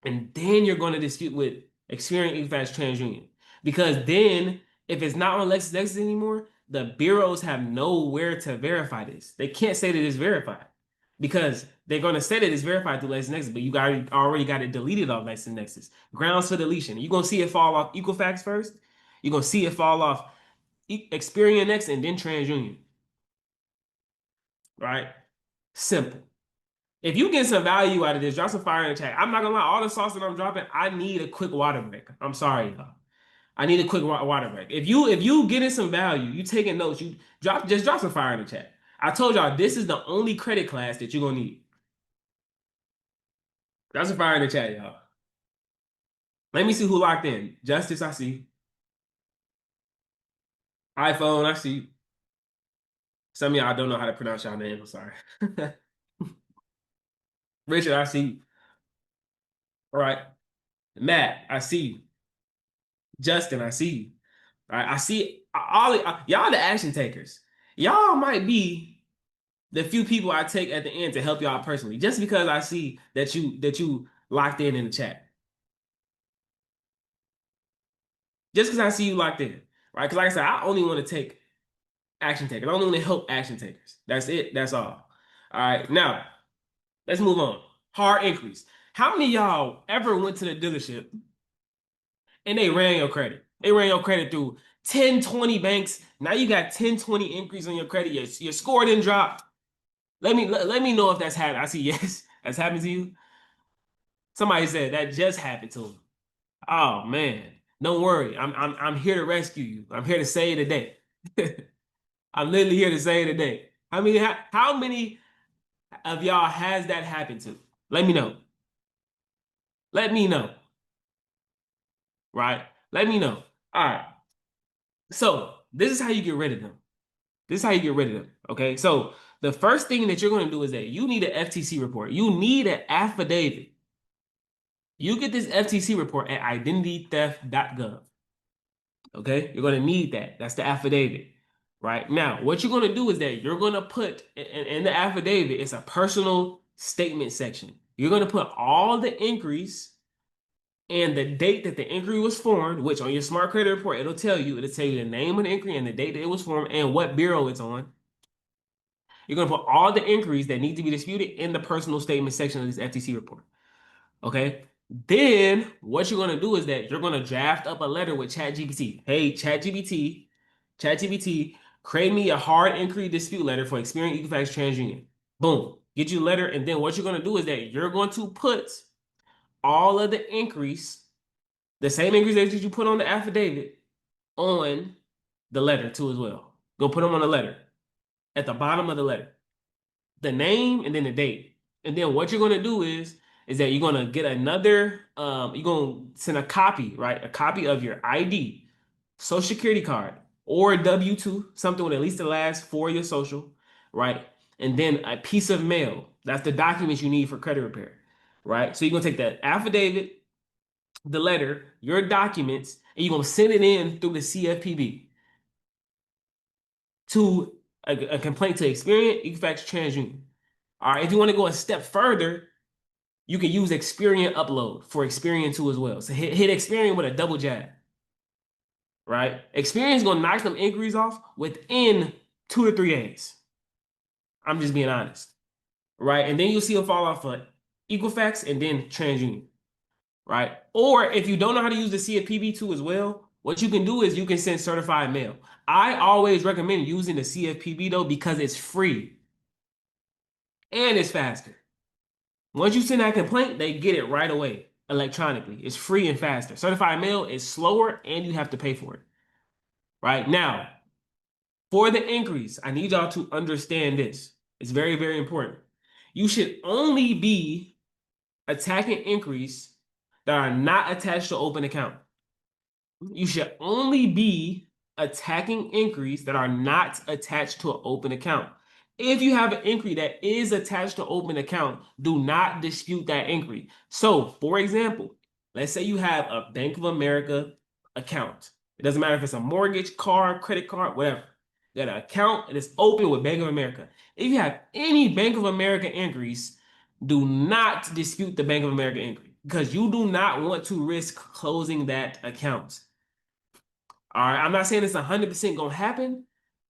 and then you're going to dispute with Experian, eFast, TransUnion. Because then, if it's not on LexisNexis anymore, the bureaus have nowhere to verify this. They can't say that it's verified because they're going to say that it's verified through LexisNexis, but you already got it deleted off LexisNexis. Grounds for deletion. You're going to see it fall off Equifax first. You're going to see it fall off Experian next, and then TransUnion. Right? Simple. If you get some value out of this, drop some fire in the chat. I'm not gonna lie, all the sauce that I'm dropping, I need a quick water break. I'm sorry, y'all. I need a quick water break. If you getting some value, you taking notes, you just drop some fire in the chat. I told y'all this is the only credit class that you're gonna need. Drop some fire in the chat, y'all. Let me see who locked in. Justice, I see. iPhone, I see. Some of y'all don't know how to pronounce y'all name. I'm sorry. Richard, I see. All right. Matt, I see you. Justin, I see you. All right, I see all y'all the action takers. Y'all might be the few people I take at the end to help y'all personally, just because I see that you locked in the chat. Just because I see you locked in, right? Because like I said, I only want to take action takers. I only want to help action takers. That's it. That's all. All right, now let's move on. Hard increase. How many of y'all ever went to the dealership and they ran your credit? They ran your credit through 10, 20 banks. Now you got 10, 20 increase on your credit. Your score didn't drop. Let me know if that's happened. I see yes, that's happened to you. Somebody said that just happened to him. Oh man, don't worry. I'm here to rescue you. I'm here to save the day. I'm literally here to save the day. How many of y'all has that happened to? Let me know. Let me know. Right? Let me know. All right. So this is how you get rid of them. This is how you get rid of them. Okay. So the first thing that you're going to do is that you need an FTC report. You need an affidavit. You get this FTC report at identitytheft.gov. Okay. You're going to need that. That's the affidavit. Right. Now, what you're going to do is that you're going to put in the affidavit, it's a personal statement section. You're going to put all the inquiries and the date that the inquiry was formed, which on your smart credit report, it'll tell you the name of the inquiry and the date that it was formed and what bureau it's on. You're going to put all the inquiries that need to be disputed in the personal statement section of this FTC report. Okay. Then what you're going to do is that you're going to draft up a letter with ChatGPT. Hey, ChatGPT, create me a hard inquiry dispute letter for Experian Equifax TransUnion. Boom. Get you a letter. And then what you're going to do is that you're going to put all of the inquiries, the same inquiries that you put on the affidavit, on the letter too as well. Go put them on the letter at the bottom of the letter, the name and then the date. And then what you're gonna do is that you're gonna get another, you're gonna send a copy, right? A copy of your ID, social security card, or W-2, something with at least the last four of your social, right? And then a piece of mail. That's the documents you need for credit repair, right? So you're gonna take the affidavit, the letter, your documents, and you're gonna send it in through the CFPB to a complaint to Experian Equifax TransUnion. All right, if you want to go a step further, you can use Experian Upload for Experian too as well. So hit Experian with a double jab, right? Experian's gonna knock them inquiries off within 2 to 3 days. I'm just being honest, right? And then you'll see a fall off for Equifax and then TransUnion, right? Or if you don't know how to use the CFPB too as well, what you can do is you can send certified mail. I always recommend using the CFPB though because it's free and it's faster. Once you send that complaint, they get it right away electronically. It's free and faster. Certified mail is slower and you have to pay for it. Right now, for the inquiries, I need y'all to understand this. It's very, very important. You should only be attacking inquiries that are not attached to open account. You should only be attacking inquiries that are not attached to an open account. If you have an inquiry that is attached to open account, do not dispute that inquiry. So, for example, let's say you have a Bank of America account. It doesn't matter if it's a mortgage, card, credit card, whatever. You got an account and it's open with Bank of America. If you have any Bank of America inquiries, do not dispute the Bank of America inquiry because you do not want to risk closing that account. All right, I'm not saying it's 100% gonna happen,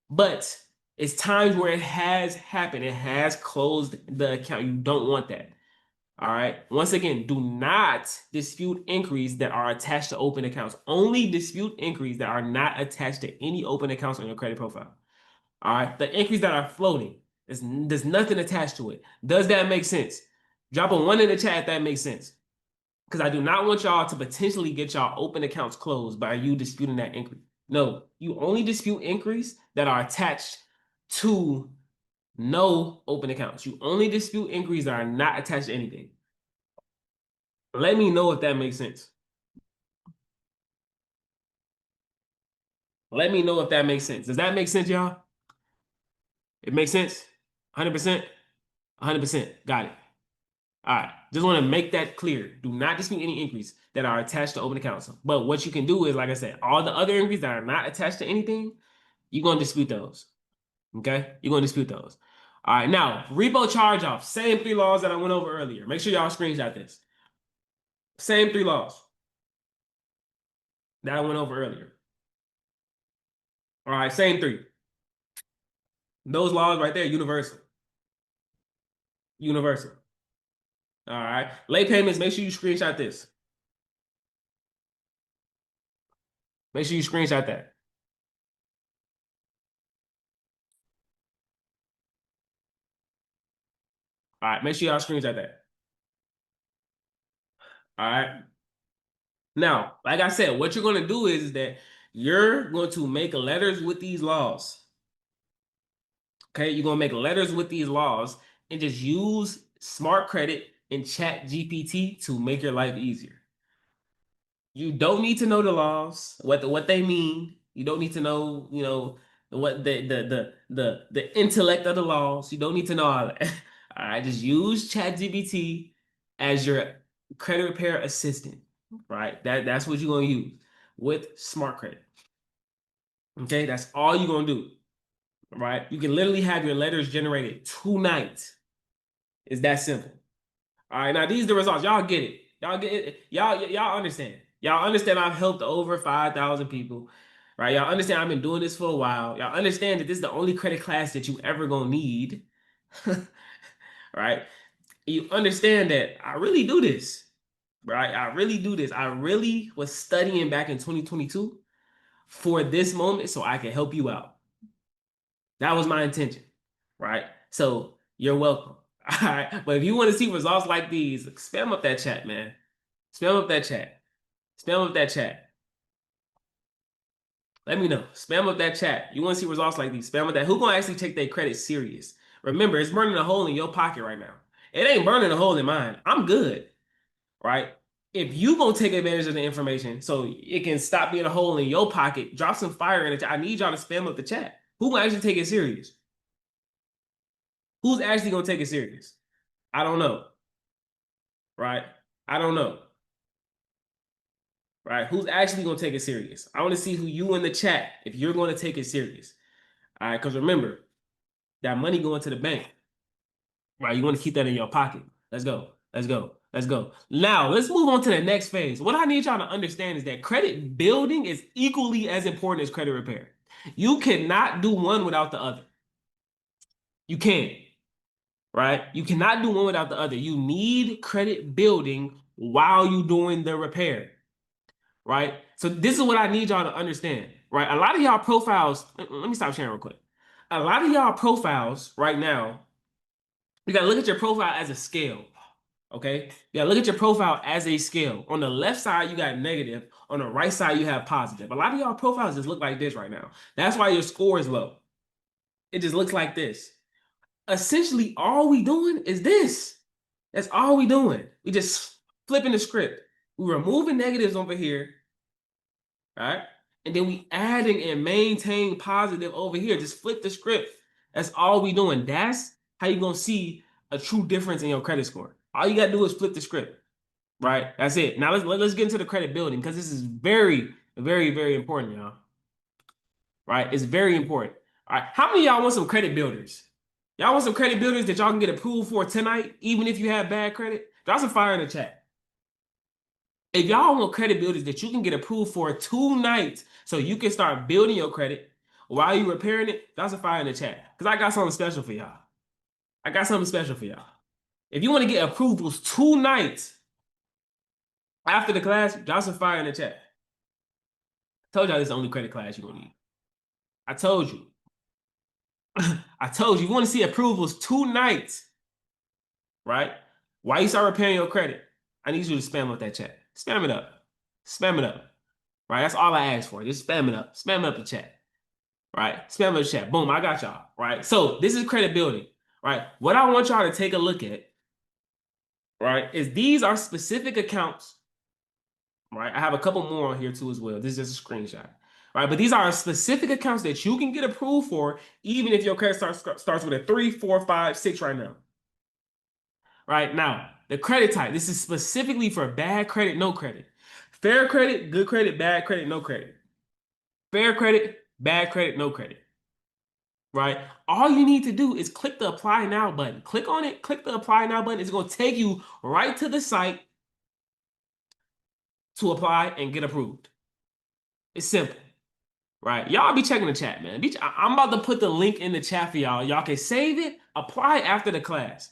but it's times where it has happened. It has closed the account. You don't want that. All right. Once again, do not dispute inquiries that are attached to open accounts. Only dispute inquiries that are not attached to any open accounts on your credit profile. All right. The inquiries that are floating, there's nothing attached to it. Does that make sense? Drop a 1 in the chat if that makes sense. Because I do not want y'all to potentially get y'all open accounts closed by you disputing that inquiry. No, you only dispute inquiries that are attached to no open accounts. You only dispute inquiries that are not attached to anything. Let me know if that makes sense. Let me know if that makes sense. Does that make sense, y'all? It makes sense? 100%? 100%. Got it. All right. Just want to make that clear. Do not dispute any inquiries that are attached to open accounts. But what you can do is, like I said, all the other inquiries that are not attached to anything, you're going to dispute those. Okay? You're going to dispute those. All right. Now, repo charge off. Same 3 laws that I went over earlier. Make sure y'all screenshot this. Same 3 laws that I went over earlier. All right. Same 3. Those laws right there, universal. Universal. All right. Late payments, make sure you screenshot this. Make sure you screenshot that. All right. Make sure y'all screenshot that. All right. Now, like I said, what you're going to do is that you're going to make letters with these laws. Okay. You're going to make letters with these laws and just use smart credit and chat GPT to make your life easier. You don't need to know the laws, what they mean. You don't need to know, what the intellect of the laws. You don't need to know all that. All right, just use ChatGPT as your credit repair assistant, right? That's what you're gonna use with smart credit. Okay, that's all you're gonna do, right? You can literally have your letters generated tonight. It's that simple. All right, now these are the results. Y'all get it. Y'all get it? Y'all understand. Y'all understand I've helped over 5,000 people, right? Y'all understand I've been doing this for a while. Y'all understand that this is the only credit class that you ever gonna need, right? You understand that I really do this, right? I really do this. I really was studying back in 2022 for this moment so I can help you out. That was my intention, right? So you're welcome. All right. But if you want to see results like these, spam up that chat, man. Spam up that chat. Spam up that chat. Let me know. Spam up that chat. You want to see results like these? Spam up that. Who gonna actually take their credit serious? Remember, it's burning a hole in your pocket right now. It ain't burning a hole in mine. I'm good, right? If you gonna take advantage of the information so it can stop being a hole in your pocket, drop some fire in it. I need y'all to spam up the chat. Who gonna actually take it serious? Who's actually gonna take it serious? I don't know, right? I don't know, right? Who's actually gonna take it serious? I want to see who you in the chat if you're gonna take it serious. All right, because remember, that money going to the bank, right? You want to keep that in your pocket. Let's go. Let's go. Let's go. Now, let's move on to the next phase. What I need y'all to understand is that credit building is equally as important as credit repair. You cannot do one without the other. You can't, right? You cannot do one without the other. You need credit building while you're doing the repair, right? So this is what I need y'all to understand, right? A lot of y'all profiles, let me stop sharing real quick. A lot of y'all profiles right now, you gotta look at your profile as a scale. Okay? You gotta look at your profile as a scale. On the left side, you got negative. On the right side, you have positive. A lot of y'all profiles just look like this right now. That's why your score is low. It just looks like this. Essentially, all we doing is this. That's all we doing. We just flipping the script. We removing negatives over here, right? And then we adding and maintain positive over here. Just flip the script. That's all we doing. That's how you gonna see a true difference in your credit score. All you gotta do is flip the script, right? That's it. Now let's get into the credit building because this is very, very, very important, y'all. Right? It's very important. All right. How many of y'all want some credit builders? Y'all want some credit builders that y'all can get approved for tonight, even if you have bad credit? Drop some fire in the chat. If y'all want credit builders that you can get approved for tonight so you can start building your credit while you're repairing it, drop some fire in the chat. Because I got something special for y'all. I got something special for y'all. If you want to get approvals tonight after the class, drop some fire in the chat. I told y'all this is the only credit class you're going to need. I told you. I told you. You want to see approvals tonight, right? Why you start repairing your credit? I need you to spam up that chat. Spam it up. Spam it up. Right? That's all I ask for. Just spam it up. Spam up the chat. Right? Spam up the chat. Boom, I got y'all. Right? So this is credit building. Right? What I want y'all to take a look at, right, is these are specific accounts. Right? I have a couple more on here too as well. This is just a screenshot. Right? But these are specific accounts that you can get approved for, even if your credit starts with a 3, 4, 5, 6 right now. Right now, the credit type. This is specifically for bad credit, no credit. Fair credit, good credit, bad credit, no credit. Fair credit, bad credit, no credit. Right? All you need to do is click the apply now button. Click on it, click the apply now button. It's going to take you right to the site to apply and get approved. It's simple. Right? Y'all be checking the chat, man. I'm about to put the link in the chat for y'all. Y'all can save it, apply after the class.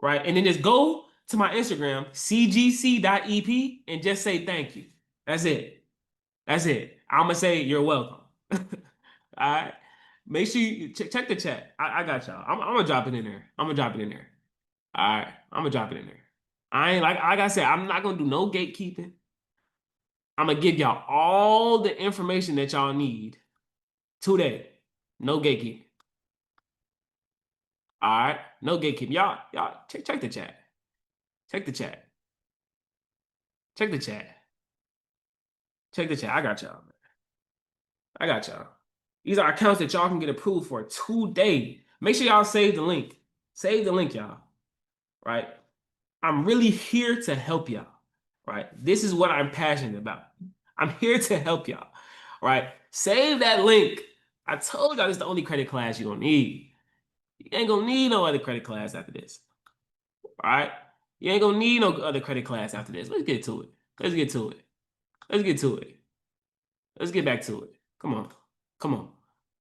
Right? And then just go to my Instagram, cgc.ep, and just say thank you. That's it. That's it. I'm gonna say you're welcome. All right. Make sure you check the chat. I got y'all. I'm gonna drop it in there. I'm gonna drop it in there. All right. I'm gonna drop it in there. I ain't like I said, I'm not gonna do no gatekeeping. I'm gonna give y'all all the information that y'all need today. No gatekeeping. All right. No gatekeeping. Y'all check the chat. Check the chat. Check the chat. Check the chat. I got y'all. I got y'all. These are accounts that y'all can get approved for today. Make sure y'all save the link. Save the link, y'all. Right? I'm really here to help y'all. Right? This is what I'm passionate about. I'm here to help y'all. Right? Save that link. I told y'all this is the only credit class you don't need. You ain't gonna need no other credit class after this. All right? You ain't gonna need no other credit class after this. Let's get to it. Let's get to it. Let's get to it. Let's get back to it. Come on. Come on.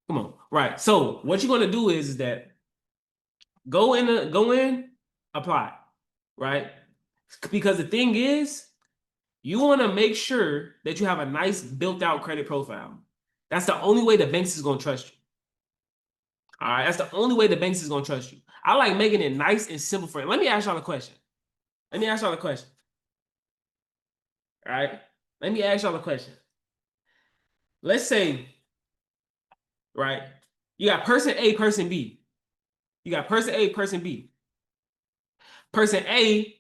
Come on. Right. So what you're gonna do is that go in, apply. Right? Because the thing is, you want to make sure that you have a nice built out credit profile. That's the only way the banks is gonna trust you. All right, that's the only way the banks is gonna trust you. I like making it nice and simple for you. Let me ask y'all a question. Let me ask y'all a question. All right, let me ask y'all a question. Let's say, right, you got person A, person B. You got person A, person B. Person A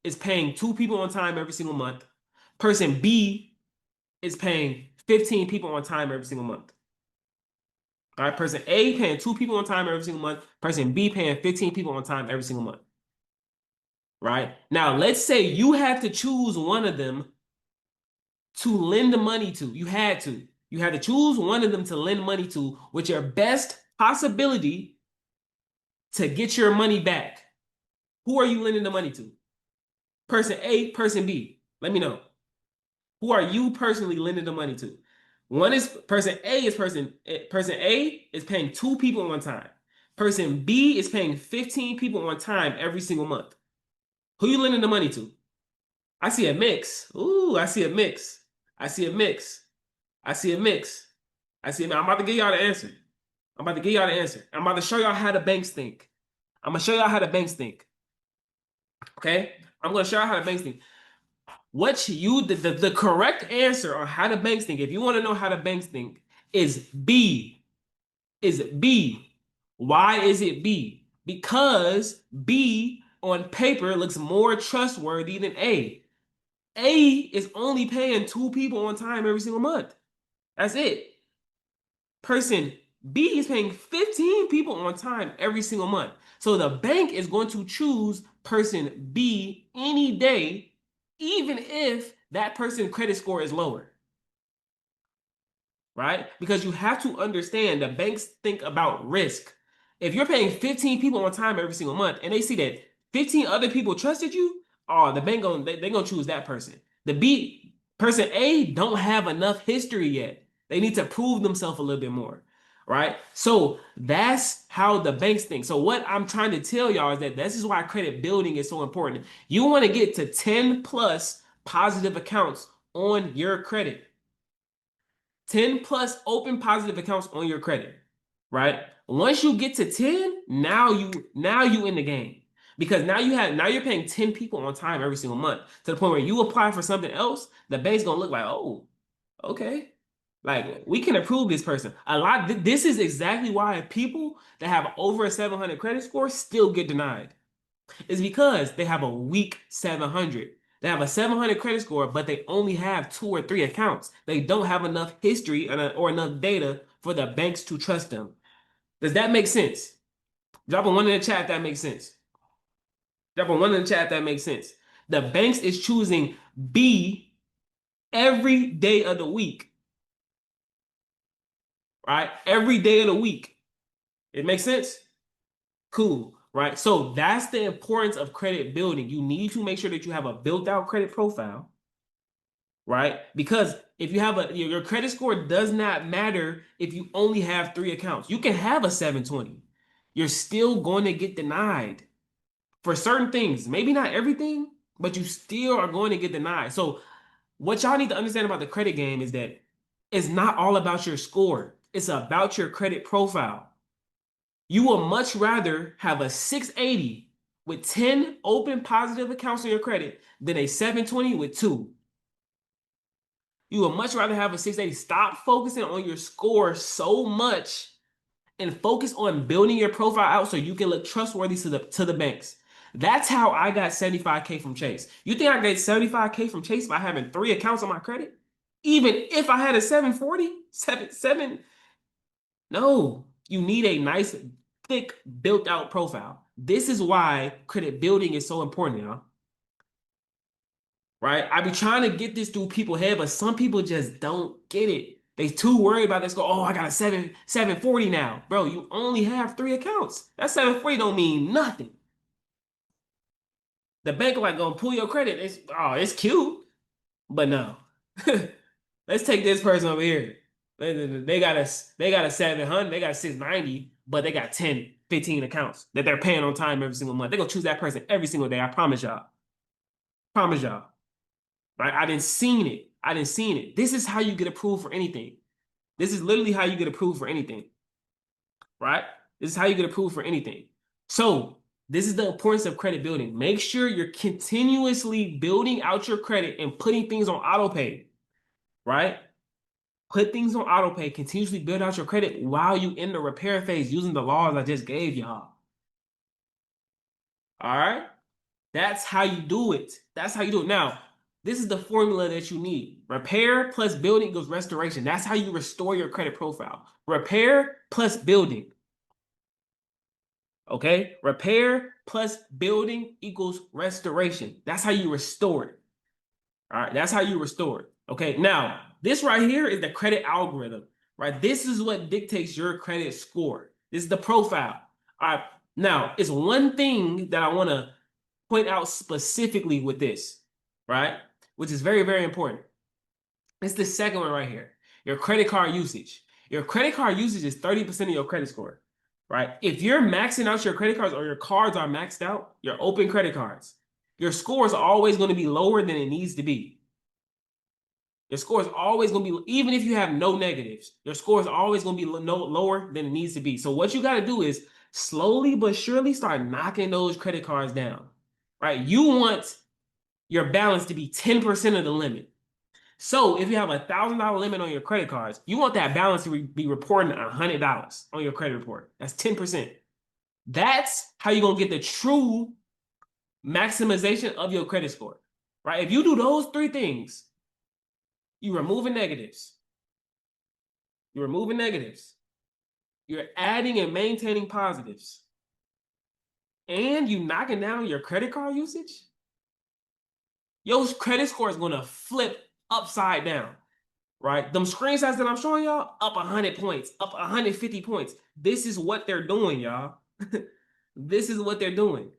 is paying 2 people on time every single month. Person B is paying 15 people on time every single month. All right, person A paying 2 people on time every single month. Person B paying 15 people on time every single month. Right? Now, let's say you had to choose one of them to lend the money to. You had to. You had to choose one of them to lend money to with your best possibility to get your money back. Who are you lending the money to? Person A, person B. Let me know. Who are you personally lending the money to? One is person A is person A is paying 2 people on time. Person B is paying 15 people on time every single month. Who you lending the money to? I see a mix. Ooh, I see a mix. I see a mix. I see a mix. I see. I'm about to give y'all the answer. I'm about to give y'all the answer. I'm about to show y'all how the banks think. I'm gonna show y'all how the banks think. Okay? I'm gonna show y'all how the banks think. The correct answer on how the banks think, if you want to know how the banks think, is B. Is B. Why is it B? Because B on paper looks more trustworthy than A. A is only paying 2 people on time every single month. That's it. Person B is paying 15 people on time every single month. So the bank is going to choose person B any day, even if that person's credit score is lower. Right? Because you have to understand the banks think about risk. If you're paying 15 people on time every single month and they see that 15 other people trusted you, oh, the bank they're gonna choose that person. The B person A don't have enough history yet. They need to prove themselves a little bit more. Right? So that's how the banks think. So what I'm trying to tell y'all is that this is why credit building is so important. You want to get to 10 plus positive accounts on your credit. 10 plus open positive accounts on your credit, right? Once you get to 10, now you in the game. Because now you're paying 10 people on time every single month to the point where you apply for something else, the bank's gonna look like, oh, okay. Like we can approve this person. This is exactly why people that have over a 700 credit score still get denied. It's because they have a weak 700. They have a 700 credit score, but they only have 2 or 3 accounts. They don't have enough history or enough data for the banks to trust them. Does that make sense? Drop a 1 in the chat if that makes sense. Drop a 1 in the chat if that makes sense. The banks is choosing B every day of the week. Right? Every day of the week. It makes sense? Cool. Right? So that's the importance of credit building. You need to make sure that you have a built out credit profile. Right? Because if you have your credit score does not matter if you only have 3 accounts. You can have a 720. You're still going to get denied for certain things. Maybe not everything, but you still are going to get denied. So what y'all need to understand about the credit game is that it's not all about your score. It's about your credit profile. You will much rather have a 680 with 10 open positive accounts on your credit than a 720 with 2. You would much rather have a 680. Stop focusing on your score so much and focus on building your profile out so you can look trustworthy to the banks. That's how I got 75K from Chase. You think I get 75K from Chase by having 3 accounts on my credit? Even if I had a 740, 7. No, you need a nice, thick, built out profile. This is why credit building is so important, y'all. Right? I be trying to get this through people's head, but some people just don't get it. They too worried about this. Go, oh, I got a 740 now. Bro, you only have 3 accounts. That 740 don't mean nothing. The bank like gonna pull your credit. It's cute, but no. Let's take this person over here. They got a 700, they got a 690, but they got 10, 15 accounts that they're paying on time every single month. They're gonna choose that person every single day. I promise y'all. Promise y'all. Right? I didn't seen it. I didn't seen it. This is how you get approved for anything. This is literally how you get approved for anything. Right? This is how you get approved for anything. So this is the importance of credit building. Make sure you're continuously building out your credit and putting things on auto pay. Right? Put things on auto pay, continuously build out your credit while you in the repair phase using the laws I just gave y'all. All right? That's how you do it. That's how you do it. Now, this is the formula that you need. Repair plus building equals restoration. That's how you restore your credit profile. Repair plus building. Okay? Repair plus building equals restoration. That's how you restore it. All right? That's how you restore it. Okay? Now, this right here is the credit algorithm, right? This is what dictates your credit score. This is the profile. All right. Now, it's one thing that I want to point out specifically with this, right? Which is very, very important. It's the second one right here. Your credit card usage. Your credit card usage is 30% of your credit score, right? If you're maxing out your credit cards or your cards are maxed out, your open credit cards, your score is always going to be lower than it needs to be. Your score is always going to be, even if you have no negatives, your score is always going to be lower than it needs to be. So what you got to do is slowly but surely start knocking those credit cards down, right? You want your balance to be 10% of the limit. So if you have $1,000 limit on your credit cards, you want that balance to be reporting $100 on your credit report. That's 10%. That's how you're going to get the true maximization of your credit score, right? If you do those three things, you're removing negatives. You're removing negatives. You're adding and maintaining positives. And you knocking down your credit card usage. Your credit score is going to flip upside down, right? Them screenshots that I'm showing y'all, up 100 points, up 150 points. This is what they're doing, y'all. This is what they're doing,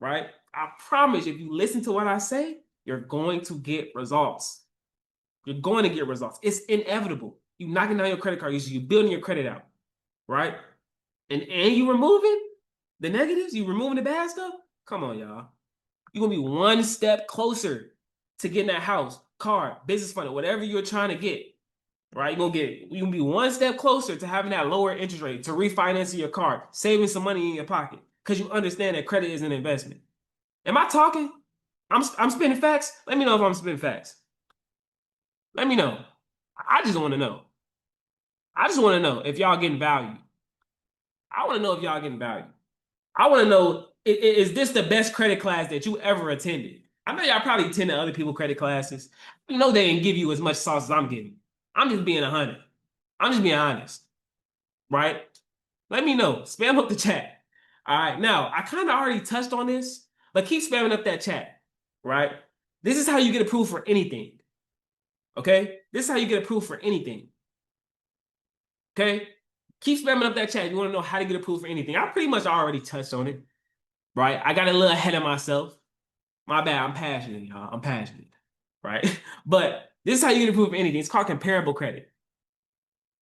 right? I promise if you listen to what I say, you're going to get results. You're going to get results. It's inevitable. You knocking down your credit card usage, you building your credit out, right? And you removing the negatives, you removing the bad stuff. Come on, y'all. You're gonna be one step closer to getting that house, car, business fund, whatever you're trying to get, right? You're gonna be one step closer to having that lower interest rate, to refinancing your car, saving some money in your pocket, because you understand that credit is an investment. Am I talking? I'm spitting facts. Let me know if I'm spitting facts. Let me know. I just want to know. I just want to know if y'all getting value. I want to know if y'all getting value. I want to know, is this the best credit class that you ever attended? I know y'all probably attended other people's credit classes. You know they didn't give you as much sauce as I'm getting. I'm just being 100. I'm just being honest, right? Let me know. Spam up the chat. All right. Now, I kind of already touched on this, but keep spamming up that chat, right? This is how you get approved for anything. Okay? This is how you get approved for anything. Okay? Keep spamming up that chat if you want to know how to get approved for anything. I pretty much already touched on it, right? I got a little ahead of myself. My bad. I'm passionate, y'all. I'm passionate, right? But this is how you get approved for anything. It's called comparable credit.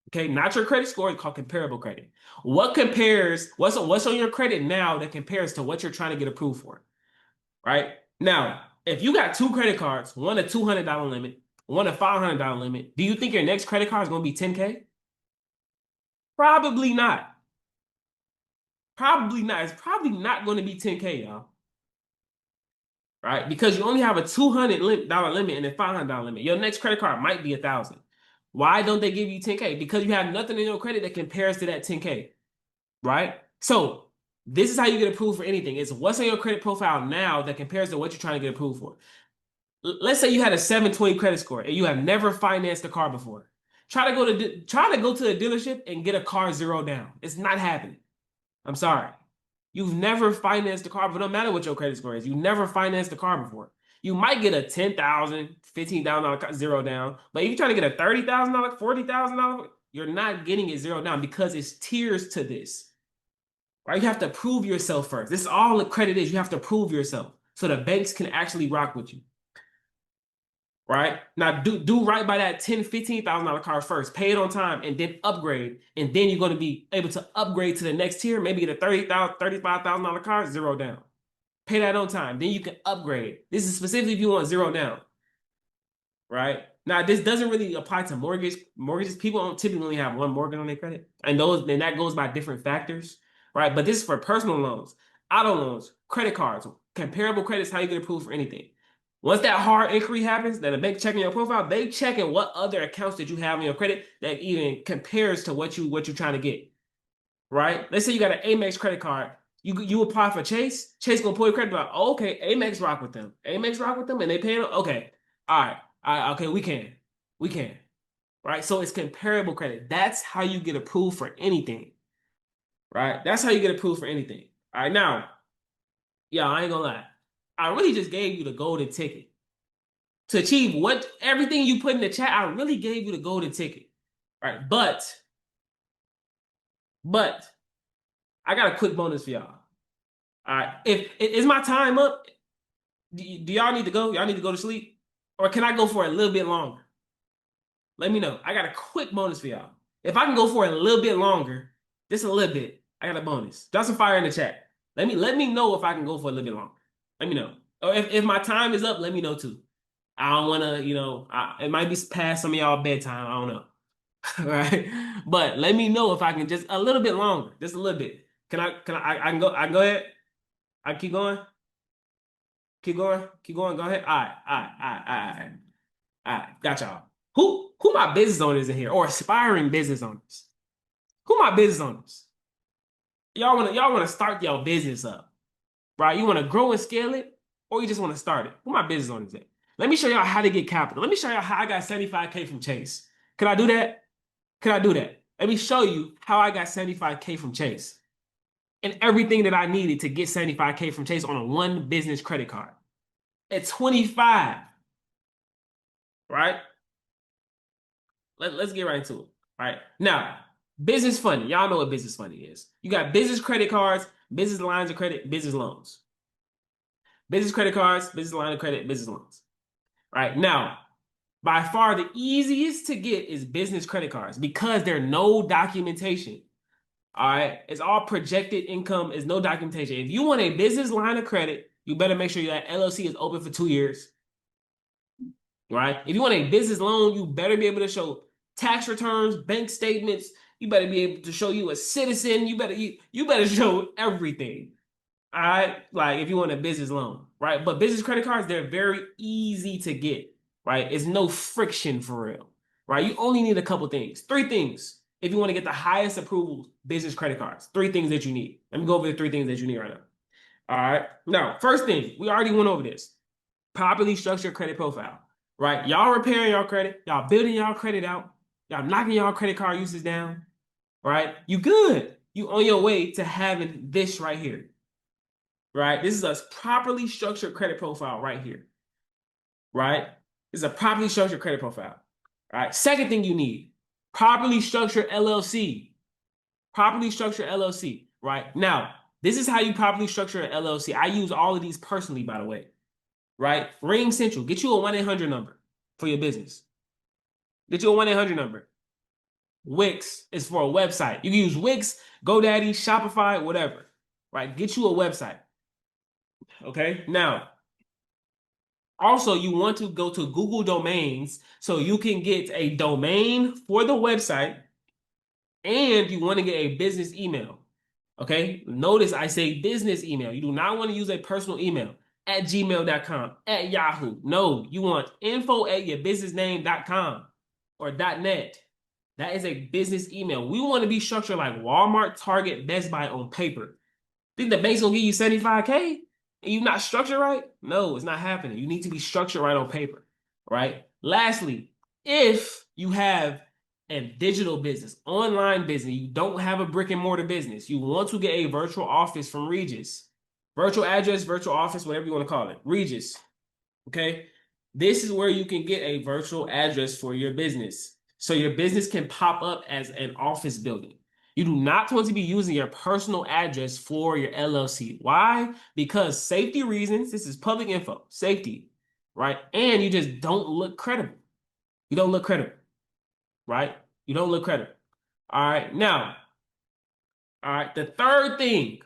Okay? Not your credit score. It's called comparable credit. What compares, what's on your credit now that compares to what you're trying to get approved for, right? Now, if you got two credit cards, one a $200 limit, one a $500 limit, do you think your next credit card is going to be $10K? Probably not. Probably not. It's probably not going to be $10K, y'all. Right? Because you only have a $200 limit and a $500 limit. Your next credit card might be $1,000. Why don't they give you $10K? Because you have nothing in your credit that compares to that $10K. Right? So this is how you get approved for anything. It's what's on your credit profile now that compares to what you're trying to get approved for. Let's say you had a 720 credit score and you have never financed a car before. Try to go to a dealership and get a car 0 down. It's not happening. I'm sorry. You've never financed a car, but no matter what your credit score is, you never financed a car before. You might get a $10,000, $15,000 0 down, but if you're trying to get a $30,000, $40,000, you're not getting it 0 down because it's tiers to this. Right? You have to prove yourself first. This is all the credit is. You have to prove yourself. so the banks can actually rock with you. Right? Now do right by that $10,000, $15,000 car first. Pay it on time and then upgrade. And then you're going to be able to upgrade to the next tier, maybe get a $30,000, $35,000 car, zero down. Pay that on time. Then you can upgrade. This is specifically if you want zero down. Right? Now, this doesn't really apply to mortgages. People don't typically have one mortgage on their credit. And that goes by different factors. Right? But this is for personal loans, auto loans, credit cards, comparable credits, how you get approved for anything. Once that hard inquiry happens, then the bank checking your profile, they checking what other accounts that you have on your credit that even compares to what you're trying to get. Right? Let's say you got an Amex credit card. You apply for Chase. Chase gonna pull your credit like, oh, okay, Amex rock with them. Amex rock with them, and they pay them. Okay, all right, okay, we can. Right? So it's comparable credit. That's how you get approved for anything. Right? That's how you get approved for anything. All right, now, yeah, I ain't gonna lie. I really just gave you the golden ticket. To achieve everything you put in the chat, I really gave you the golden ticket. All right, but I got a quick bonus for y'all. All right, is my time up? Do y'all need to go? Y'all need to go to sleep? Or can I go for a little bit longer? Let me know. I got a quick bonus for y'all. If I can go for a little bit longer, just a little bit, I got a bonus. Drop some fire in the chat. Let me know if I can go for a little bit longer. Let me know. Or if my time is up, let me know too. I don't want to, it might be past some of y'all bedtime. I don't know. Right? But let me know if I can just a little bit longer, just a little bit. I can go ahead. I keep going. Keep going. Go ahead. All right. Got y'all. Who my business owners in here or aspiring business owners? Who my business owners? Y'all wanna start your business up, right? You want to grow and scale it, or you just want to start it? Who my business owners at? Let me show y'all how to get capital. Let me show y'all how I got 75K from Chase. Can I do that? Let me show you how I got 75K from Chase and everything that I needed to get 75K from Chase on a one business credit card at 25. Right? Let's get right into it. Right now, business funding. Y'all know what business funding is. You got business credit cards, business lines of credit, business loans. Business credit cards, business line of credit, business loans. Right now, by far the easiest to get is business credit cards because there's no documentation. All right, it's all projected income. Is no documentation. If you want a business line of credit, you better make sure that LLC is open for 2 years. Right? If you want a business loan, you better be able to show tax returns, bank statements. You better be able to show you a citizen. You better show everything. All right, like if you want a business loan, right? But business credit cards, they're very easy to get, right? It's no friction for real, right? You only need a couple things, 3 things. If you want to get the highest approval business credit cards, 3 things that you need. Let me go over the 3 things that you need right now. All right. Now, first thing, we already went over this. Properly structured credit profile, right? Y'all repairing y'all credit, y'all building y'all credit out, y'all knocking y'all credit card uses down, right? You good. You on your way to having this right here. Right? This is a properly structured credit profile right here. Right? This is a properly structured credit profile. All right. Second thing you need, properly structured LLC. Properly structured LLC. Right? Now, this is how you properly structure an LLC. I use all of these personally, by the way. Right? Ring Central. Get you a 1-800 number for your business. Get you a 1-800 number. Wix is for a website. You can use Wix, GoDaddy, Shopify, whatever. Right? Get you a website. Okay, now, also you want to go to Google Domains so you can get a domain for the website and you want to get a business email. Okay, notice I say business email. You do not want to use a personal email at gmail.com, at Yahoo. No, you want info@yourbusinessname.com or .net. That is a business email. We want to be structured like Walmart, Target, Best Buy on paper. Think the bank's gonna give you 75K? And you're not structured right? No, it's not happening. You need to be structured right on paper, right? Lastly, if you have a digital business, online business, you don't have a brick and mortar business, you want to get a virtual office from Regis, virtual address, virtual office, whatever you want to call it, Regis, okay? This is where you can get a virtual address for your business. So your business can pop up as an office building. You do not want to be using your personal address for your LLC. Why? Because safety reasons. This is public info, safety, right? And you just don't look credible. You don't look credible, right? You don't look credible. All right. Now, all right. The third thing,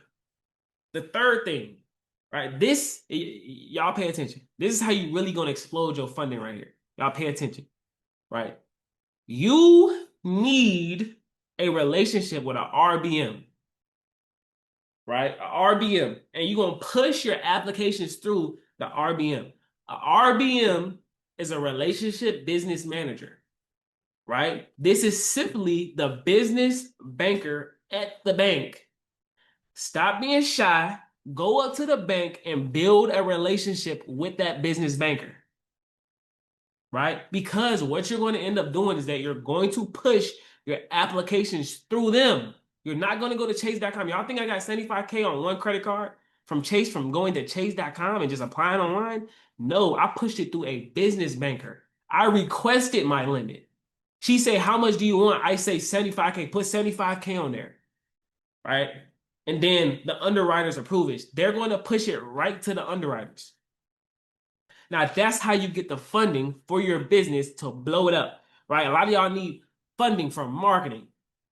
right? This, y'all pay attention. This is how you really gonna explode your funding right here. Y'all pay attention, right? You need a relationship with an RBM, right? A RBM, and you're gonna push your applications through the RBM. A RBM is a relationship business manager, right? This is simply the business banker at the bank. Stop being shy, go up to the bank and build a relationship with that business banker, right? Because what you're going to end up doing is that you're going to push your applications through them. You're not going to go to chase.com. Y'all think I got 75K on one credit card from Chase from going to chase.com and just applying online? No, I pushed it through a business banker. I requested my limit. She said, how much do you want? I say 75K, put 75K on there, right? And then the underwriters approve it. They're going to push it right to the underwriters. Now, that's how you get the funding for your business to blow it up, right? A lot of y'all need funding from marketing,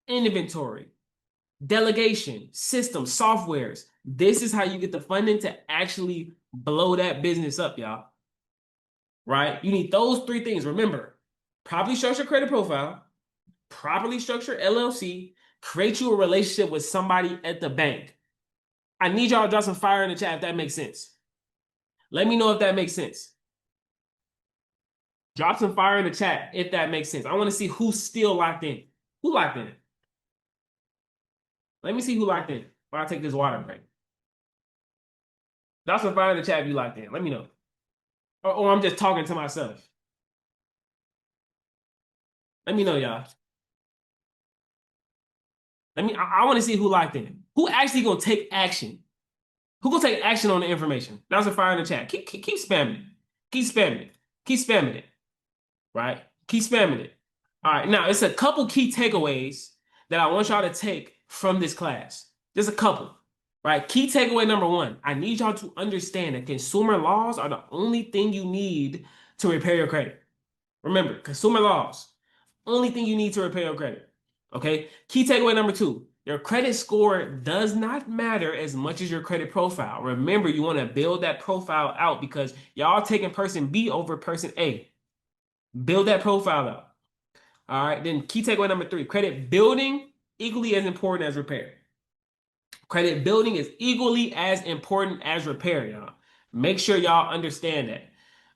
inventory, delegation, systems, softwares. This is how you get the funding to actually blow that business up, y'all, right? You need those three things. Remember, properly structure credit profile, properly structure LLC, create you a relationship with somebody at the bank. I need y'all to drop some fire in the chat if that makes sense. Let me know if that makes sense. Drop some fire in the chat if that makes sense. I want to see who's still locked in. Who locked in? Let me see who locked in while I take this water break. Drop some fire in the chat if you locked in. Let me know. Or I'm just talking to myself. Let me know, y'all. I want to see who locked in. Who actually gonna take action? Who gonna take action on the information? Drop some fire in the chat. Keep spamming it. Keep spamming it. Keep spamming it. Right? Keep spamming it. All right. Now, it's a couple key takeaways that I want y'all to take from this class. Just a couple. Right? Key takeaway number one. I need y'all to understand that consumer laws are the only thing you need to repair your credit. Remember, consumer laws, only thing you need to repair your credit. Okay? Key takeaway number two. Your credit score does not matter as much as your credit profile. Remember, you want to build that profile out because y'all taking person B over person A. Build that profile up. All right. Then key takeaway number three, credit building equally as important as repair. Credit building is equally as important as repair, y'all. Make sure y'all understand that.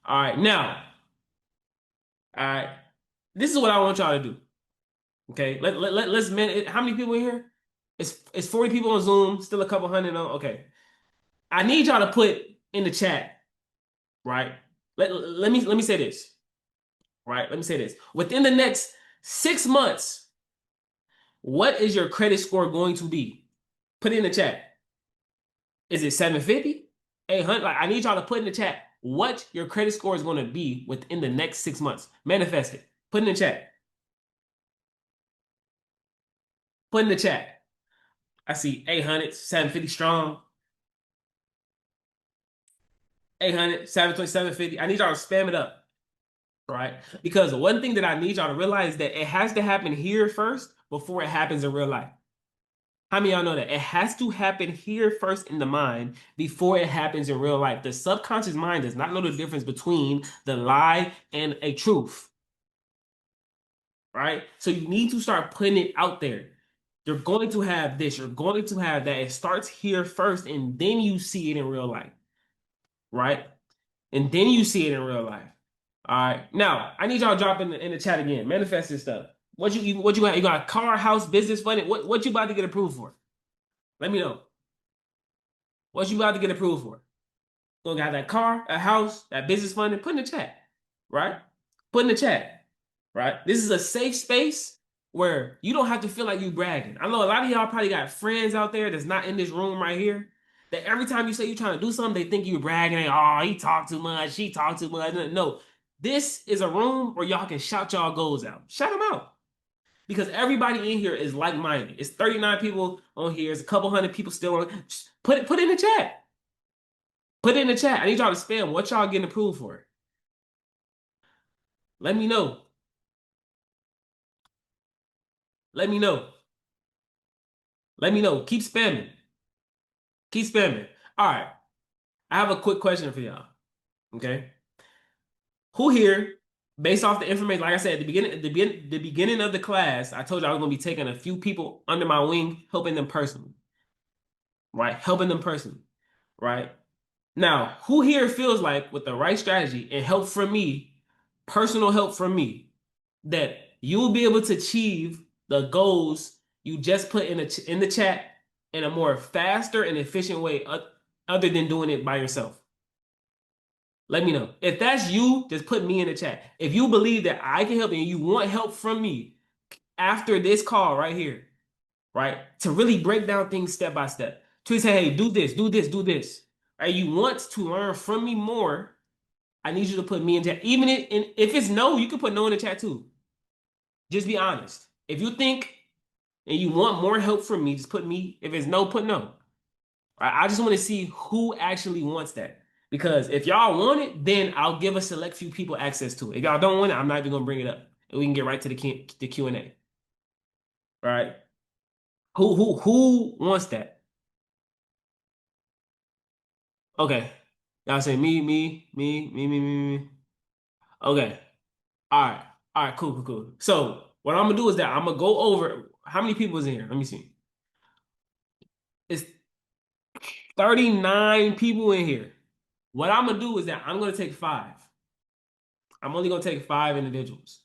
All right. Now, all right. This is what I want y'all to do. Okay. Let's how many people in here? It's 40 people on Zoom, still a couple hundred on. Okay. I need y'all to put in the chat, right? Let me say this. Right? Let me say this. Within the next 6 months, what is your credit score going to be? Put it in the chat. Is it 750? 800? Like, I need y'all to put in the chat what your credit score is going to be within the next 6 months. Manifest it. Put in the chat. Put in the chat. I see 800, 750 strong. 800, 720, 750. I need y'all to spam it up. Right? Because one thing that I need y'all to realize is that it has to happen here first before it happens in real life. How many of y'all know that? It has to happen here first in the mind before it happens in real life. The subconscious mind does not know the difference between the lie and a truth. Right? So you need to start putting it out there. You're going to have this, you're going to have that. It starts here first, and then you see it in real life. Right? And then you see it in real life. All right. Now, I need y'all to drop in the chat again. Manifest this stuff. What you got? You got a car, house, business funding. What you about to get approved for? Let me know. What you about to get approved for? You got that car, a house, that business funding? Put in the chat. Right? Put in the chat. Right? This is a safe space where you don't have to feel like you bragging. I know a lot of y'all probably got friends out there that's not in this room right here. That every time you say you're trying to do something, they think you're bragging. Oh, he talked too much. She talked too much. No. This is a room where y'all can shout y'all goals out. Shout them out. because everybody in here is like-minded. It's 39 people on here. It's a couple hundred people still on. Just put it in the chat. Put it in the chat. I need y'all to spam what y'all getting approved for. Let me know. Let me know. Let me know. Keep spamming. Keep spamming. All right. I have a quick question for y'all. Okay. Who here, based off the information, like I said at the beginning of the class, I told you I was gonna be taking a few people under my wing, helping them personally. Right? Helping them personally. Right? Now, who here feels like with the right strategy and help from me, personal help from me, that you will be able to achieve the goals you just put in the chat in a more faster and efficient way other than doing it by yourself? Let me know. If that's you, just put me in the chat. If you believe that I can help and you want help from me after this call right here, right? To really break down things step by step. To say, hey, do this, do this, do this. Right? You want to learn from me more, I need you to put me in chat. Even if it's no, you can put no in the chat too. Just be honest. If you think and you want more help from me, just put me. If it's no, put no. I just want to see who actually wants that. Because if y'all want it, then I'll give a select few people access to it. If y'all don't want it, I'm not even gonna bring it up. And we can get right to the Q&A. All right. Who wants that? Okay. Y'all say me. Okay. All right. All right, cool. So what I'm gonna do is that I'm gonna go over how many people is in here. Let me see. It's 39 people in here. What I'm gonna do is that I'm gonna take five. I'm only gonna take five individuals.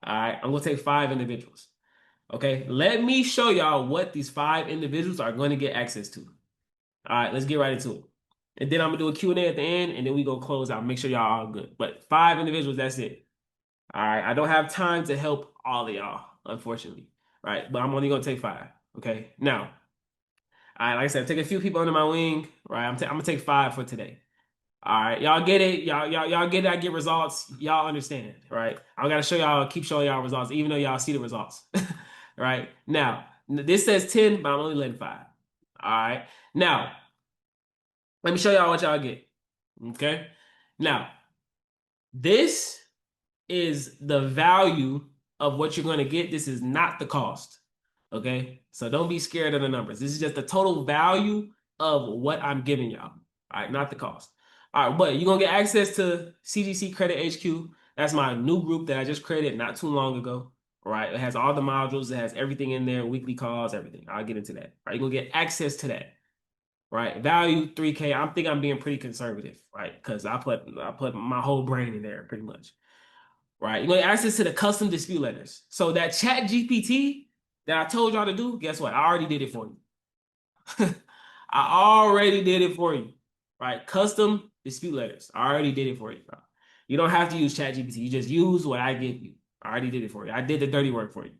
All right, I'm gonna take five individuals. Okay, let me show y'all what these five individuals are going to get access to. All right, let's get right into it. And then I'm gonna do a Q&A at the end, and then we go close out. Make sure y'all are good. But five individuals, that's it. All right, I don't have time to help all of y'all, unfortunately. All right, but I'm only gonna take five. Okay, now, all right, like I said, take a few people under my wing. Right, I'm gonna take five for today. All right, y'all get it. Y'all get it. I get results. Y'all understand, right? I gotta show y'all, keep showing y'all results, even though y'all see the results. Right now, this says 10, but I'm only letting five. All right, now let me show y'all what y'all get. Okay, now this is the value of what you're going to get. This is not the cost. Okay, so don't be scared of the numbers. This is just the total value of what I'm giving y'all. All right, not the cost. All right, but you're gonna get access to CGC Credit HQ. That's my new group that I just created not too long ago. All right, it has all the modules, it has everything in there, weekly calls, everything. I'll get into that. All right, you're gonna get access to that. Right, value 3K. I think I'm being pretty conservative, right? Because I put my whole brain in there pretty much. Right, you're gonna get access to the custom dispute letters. So that Chat GPT that I told y'all to do, guess what? I already did it for you. I already did it for you. Right? Custom dispute letters. I already did it for you, bro. You don't have to use ChatGPT. You just use what I give you. I already did it for you. I did the dirty work for you.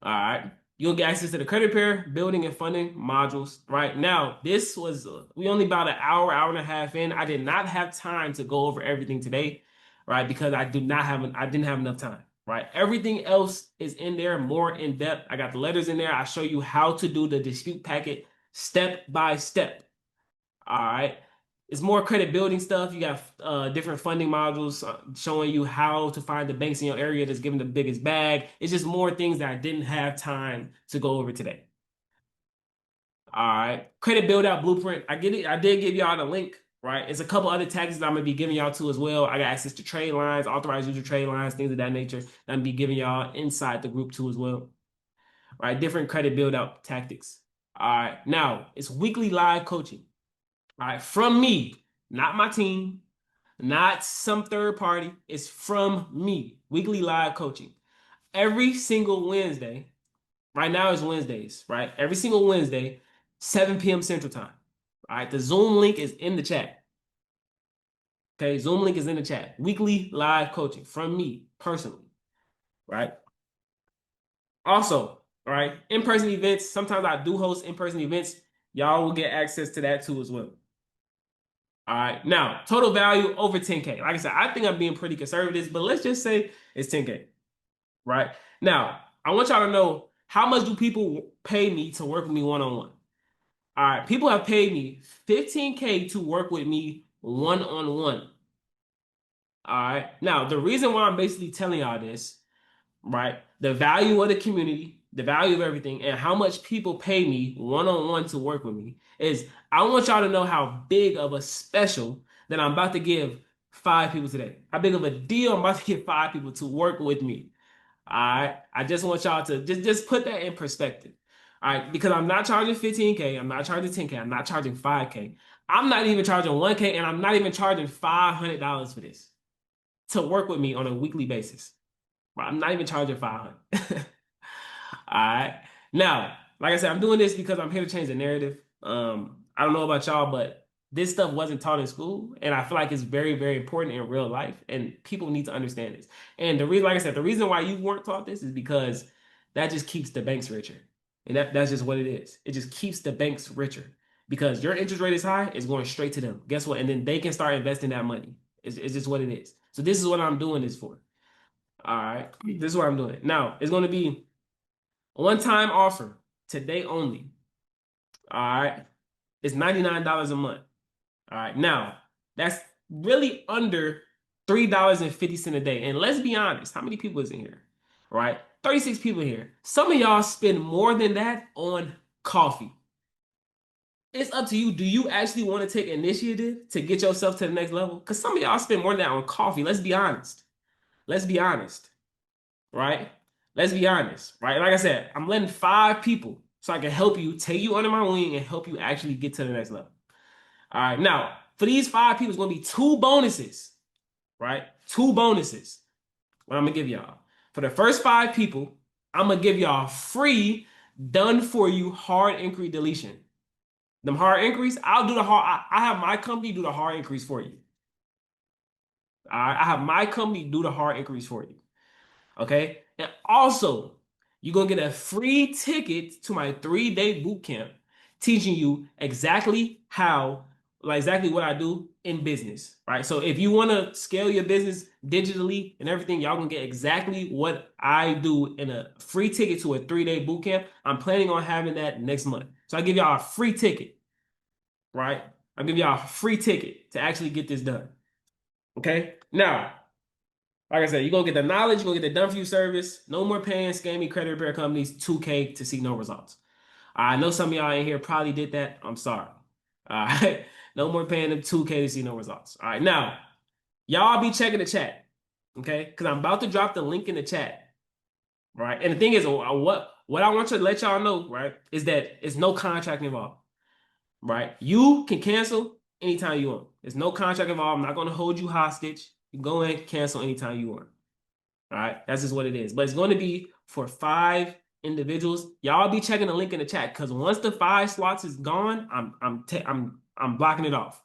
All right. You'll get access to the credit repair, building, and funding modules. Right now, this was we only about an hour and a half in. I did not have time to go over everything today, right? Because I didn't have enough time. Right. Everything else is in there more in depth. I got the letters in there. I show you how to do the dispute packet step by step. All right. It's more credit building stuff. You got different funding modules showing you how to find the banks in your area that's giving the biggest bag. It's just more things that I didn't have time to go over today. All right. Credit build out blueprint. I get it. I did give y'all the link, right? It's a couple other taxes I'm gonna be giving y'all to as well. I got access to trade lines, authorized user trade lines, things of that nature. That I'm gonna be giving y'all inside the group too as well. Right. Different credit build out tactics. All right. Now it's weekly live coaching. All right, from me, not my team, not some third party. It's from me. Weekly live coaching. Every single Wednesday, right now is Wednesdays, right? Every single Wednesday, 7 p.m. Central Time. All right, the Zoom link is in the chat. Okay, Zoom link is in the chat. Weekly live coaching from me personally, right? Also, all right, in-person events. Sometimes I do host in-person events. Y'all will get access to that too as well. All right. Now, total value over 10K. Like I said, I think I'm being pretty conservative, but let's just say it's 10K. Right? Now, I want y'all to know how much do people pay me to work with me one-on-one. All right, people have paid me 15K to work with me one-on-one. All right. Now, the reason why I'm basically telling y'all this, right? The value of the community, the value of everything, and how much people pay me one-on-one to work with me is I want y'all to know how big of a special that I'm about to give 5 people today. How big of a deal I'm about to give 5 people to work with me. All right. I just want y'all to just put that in perspective. All right, because I'm not charging 15K, I'm not charging 10K, I'm not charging 5K. I'm not even charging 1K, and I'm not even charging $500 for this to work with me on a weekly basis. I'm not even charging 500. All right. Now, like I said, I'm doing this because I'm here to change the narrative. I don't know about y'all, but this stuff wasn't taught in school, and I feel like it's very, very important in real life, and people need to understand this. And the reason, like I said, the reason why you weren't taught this is because that just keeps the banks richer, and that's just what it is. It just keeps the banks richer because your interest rate is high, it's going straight to them. Guess what? And then they can start investing that money. It's just what it is. So this is what I'm doing this for. All right, this is what I'm doing. Now, it's going to be a one-time offer today only. All right, it's $99 a month. All right, now that's really under $3.50 a day. And let's be honest, how many people is in here? Right, 36 people here. Some of y'all spend more than that on coffee. It's up to you. Do you actually want to take initiative to get yourself to the next level? Because some of y'all spend more than that on coffee. Let's be honest. Let's be honest. Right? Let's be honest, right? Like I said, I'm letting 5 people so I can help you, take you under my wing, and help you actually get to the next level. All right, now for these 5 people, it's gonna be 2 bonuses, right? 2 bonuses. What I'm gonna give y'all for the first 5 people, I'm gonna give y'all free done for you hard inquiry deletion. Them hard inquiries, I'll do the hard. I have my company do the hard inquiries for you. All right, I have my company do the hard inquiries for you. Okay. And also, you're going to get a free ticket to my 3-day boot camp teaching you exactly how, like exactly what I do in business, right? So if you want to scale your business digitally and everything, y'all going to get exactly what I do in a free ticket to a 3-day boot camp. I'm planning on having that next month. So I give y'all a free ticket, right? I'll give y'all a free ticket to actually get this done. Okay. Now, like I said, you're gonna get the knowledge, you're gonna get the done for you service. No more paying scammy credit repair companies 2K to see no results. I know some of y'all in here probably did that. I'm sorry. All right. No more paying them 2K to see no results. All right. Now, y'all be checking the chat. Okay. Because I'm about to drop the link in the chat. Right. And the thing is, what I want to let y'all know, right, is that it's no contract involved. Right. You can cancel anytime you want. There's no contract involved. I'm not gonna hold you hostage. You can go in, cancel anytime you want. All right, that's just what it is. But it's going to be for 5 individuals. Y'all be checking the link in the chat because once the 5 slots is gone, I'm blocking it off.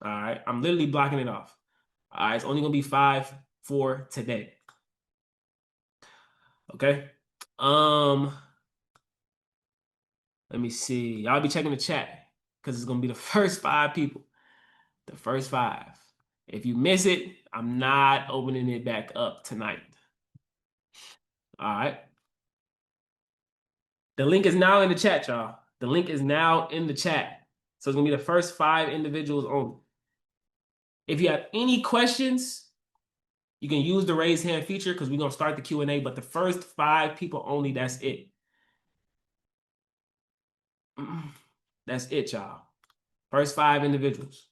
All right, I'm literally blocking it off. All right, it's only gonna be 5 for today. Okay. Let me see. Y'all be checking the chat because it's gonna be the first 5 people. The first 5. If you miss it, I'm not opening it back up tonight. All right. The link is now in the chat, y'all. The link is now in the chat. So it's gonna be the first 5 individuals only. If you have any questions, you can use the raise hand feature because we're gonna start the Q&A, but the first 5 people only, that's it. That's it, y'all. First 5 individuals.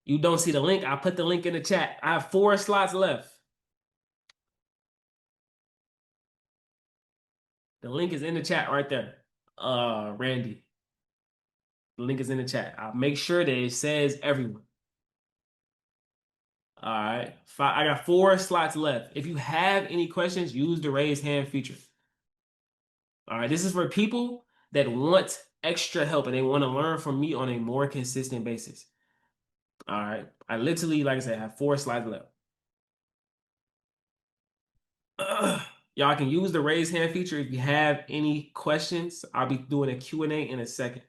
You don't see the link, I put the link in the chat. I have 4 slots left. The link is in the chat right there. Randy. The link is in the chat. I'll make sure that it says everyone. All right. I got 4 slots left. If you have any questions, use the raise hand feature. All right. This is for people that want extra help and they want to learn from me on a more consistent basis. All right. I literally, like I said, have 4 slides left. Y'all can use the raise hand feature if you have any questions. I'll be doing a Q&A in a second.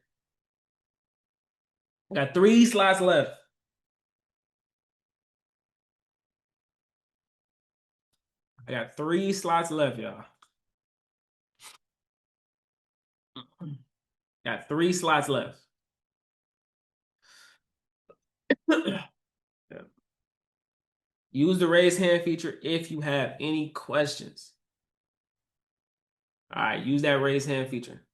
I got 3 slots left. I got 3 slots left, y'all. Got 3 slots left. Yeah. Use the raise hand feature if you have any questions. All right, use that raise hand feature.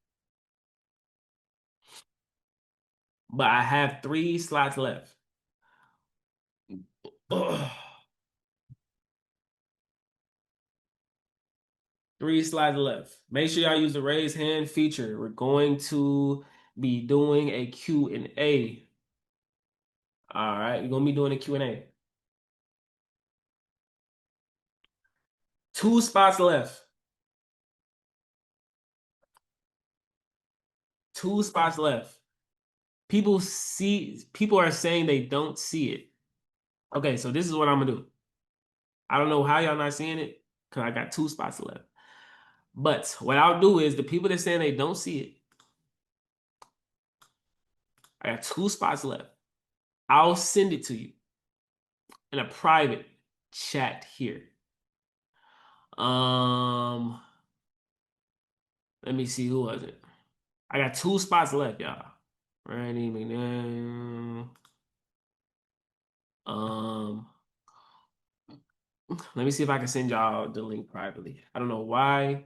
But I have 3 slots left. Ugh. 3 slots left. Make sure y'all use the raise hand feature. We're going to be doing a Q&A. All right, we're gonna be doing a Q&A. 2 spots left. 2 spots left. People are saying they don't see it. Okay, so this is what I'm gonna do. I don't know how y'all not seeing it because I got 2 spots left. But what I'll do is the people that saying they don't see it, I got 2 spots left. I'll send it to you in a private chat here. Let me see, who was it? I got 2 spots left, y'all. Randy McNair. Let me see if I can send y'all the link privately. I don't know why.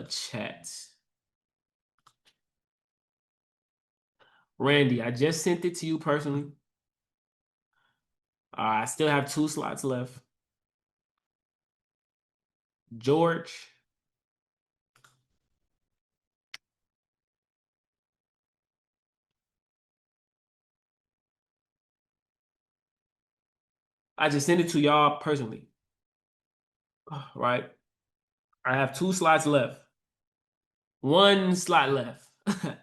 Chat. Randy, I just sent it to you personally. I still have 2 slots left. George. I just sent it to y'all personally. Right? I have 2 slots left. 1 slot left. I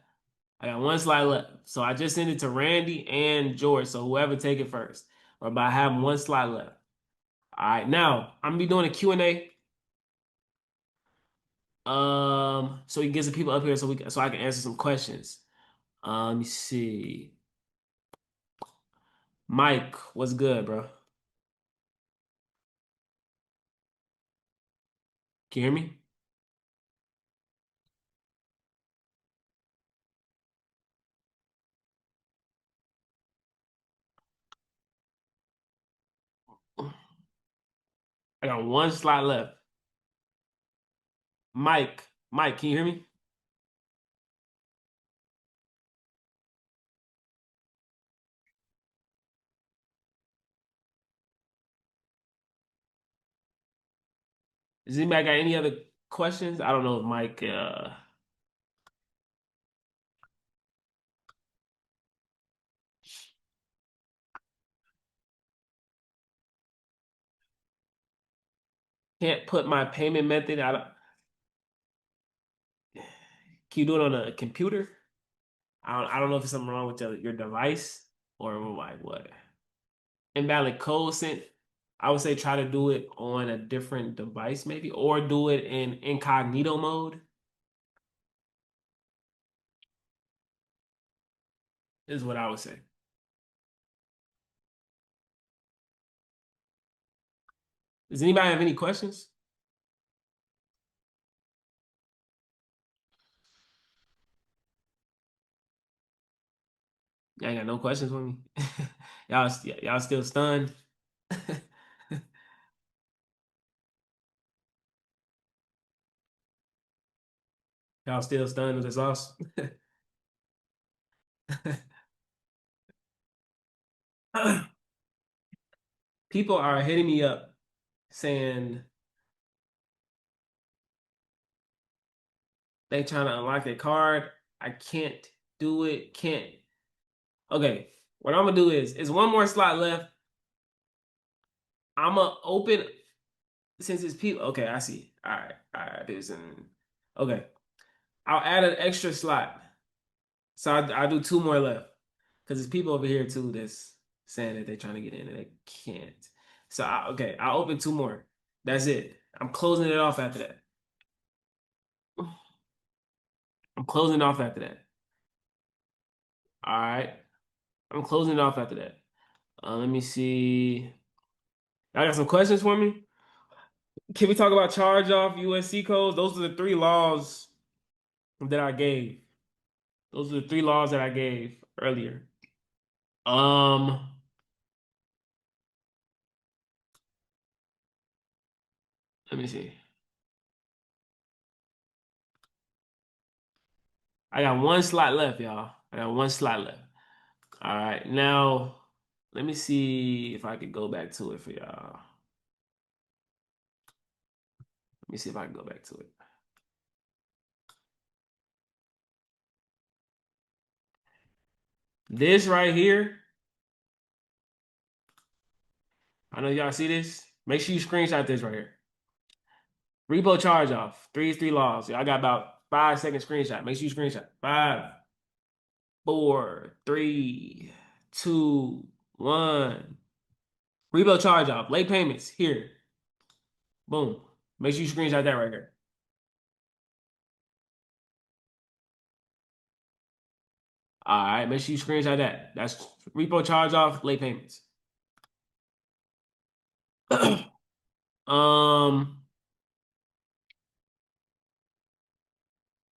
got 1 slot left. So I just sent it to Randy and George. So whoever take it first. But I have 1 slot left. All right, now I'm gonna be doing a Q&A. So we can get some people up here so I can answer some questions. Let me see. Mike, what's good, bro? Can you hear me? I got 1 slot left. Mike, can you hear me? Does anybody got any other questions? I don't know if Mike can't put my payment method out. Can you do it on a computer? I don't know if it's something wrong with your device or like what. Invalid code sent. I would say try to do it on a different device maybe, or do it in incognito mode is what I would say. Does anybody have any questions? Y'all ain't got no questions for me. Y'all still stunned. Y'all still stunned with the sauce. People are hitting me up saying they trying to unlock their card. I can't do it. Can't. Okay. What I'm gonna do is 1 more slot left. I'm gonna open since it's people. Okay, I see. All right. There's an okay. I'll add an extra slot. So I do 2 more left because there's people over here too that's saying that they're trying to get in and they can't. So okay, I'll open 2 more. That's it. I'm closing it off after that. I'm closing off after that. All right. I'm closing it off after that. Let me see. I got some questions for me. Can we talk about charge off USC codes? Those are the three laws that I gave. Those are the three laws that I gave earlier. Um, Let me see. I got one slot left, y'all. I got one slot left. All right, now let me see if I could go back to it for y'all. Let me see if I can go back to it. This right here, I know y'all see this. Make sure you screenshot this right here. Repo charge off. Three laws. I got about 5 second screenshot. Make sure you screenshot. Five, four, three, two, one. Repo charge off. Late payments. Here. Boom. Make sure you screenshot that right here. All right. Make sure you screenshot that. That's repo charge off, late payments. Um,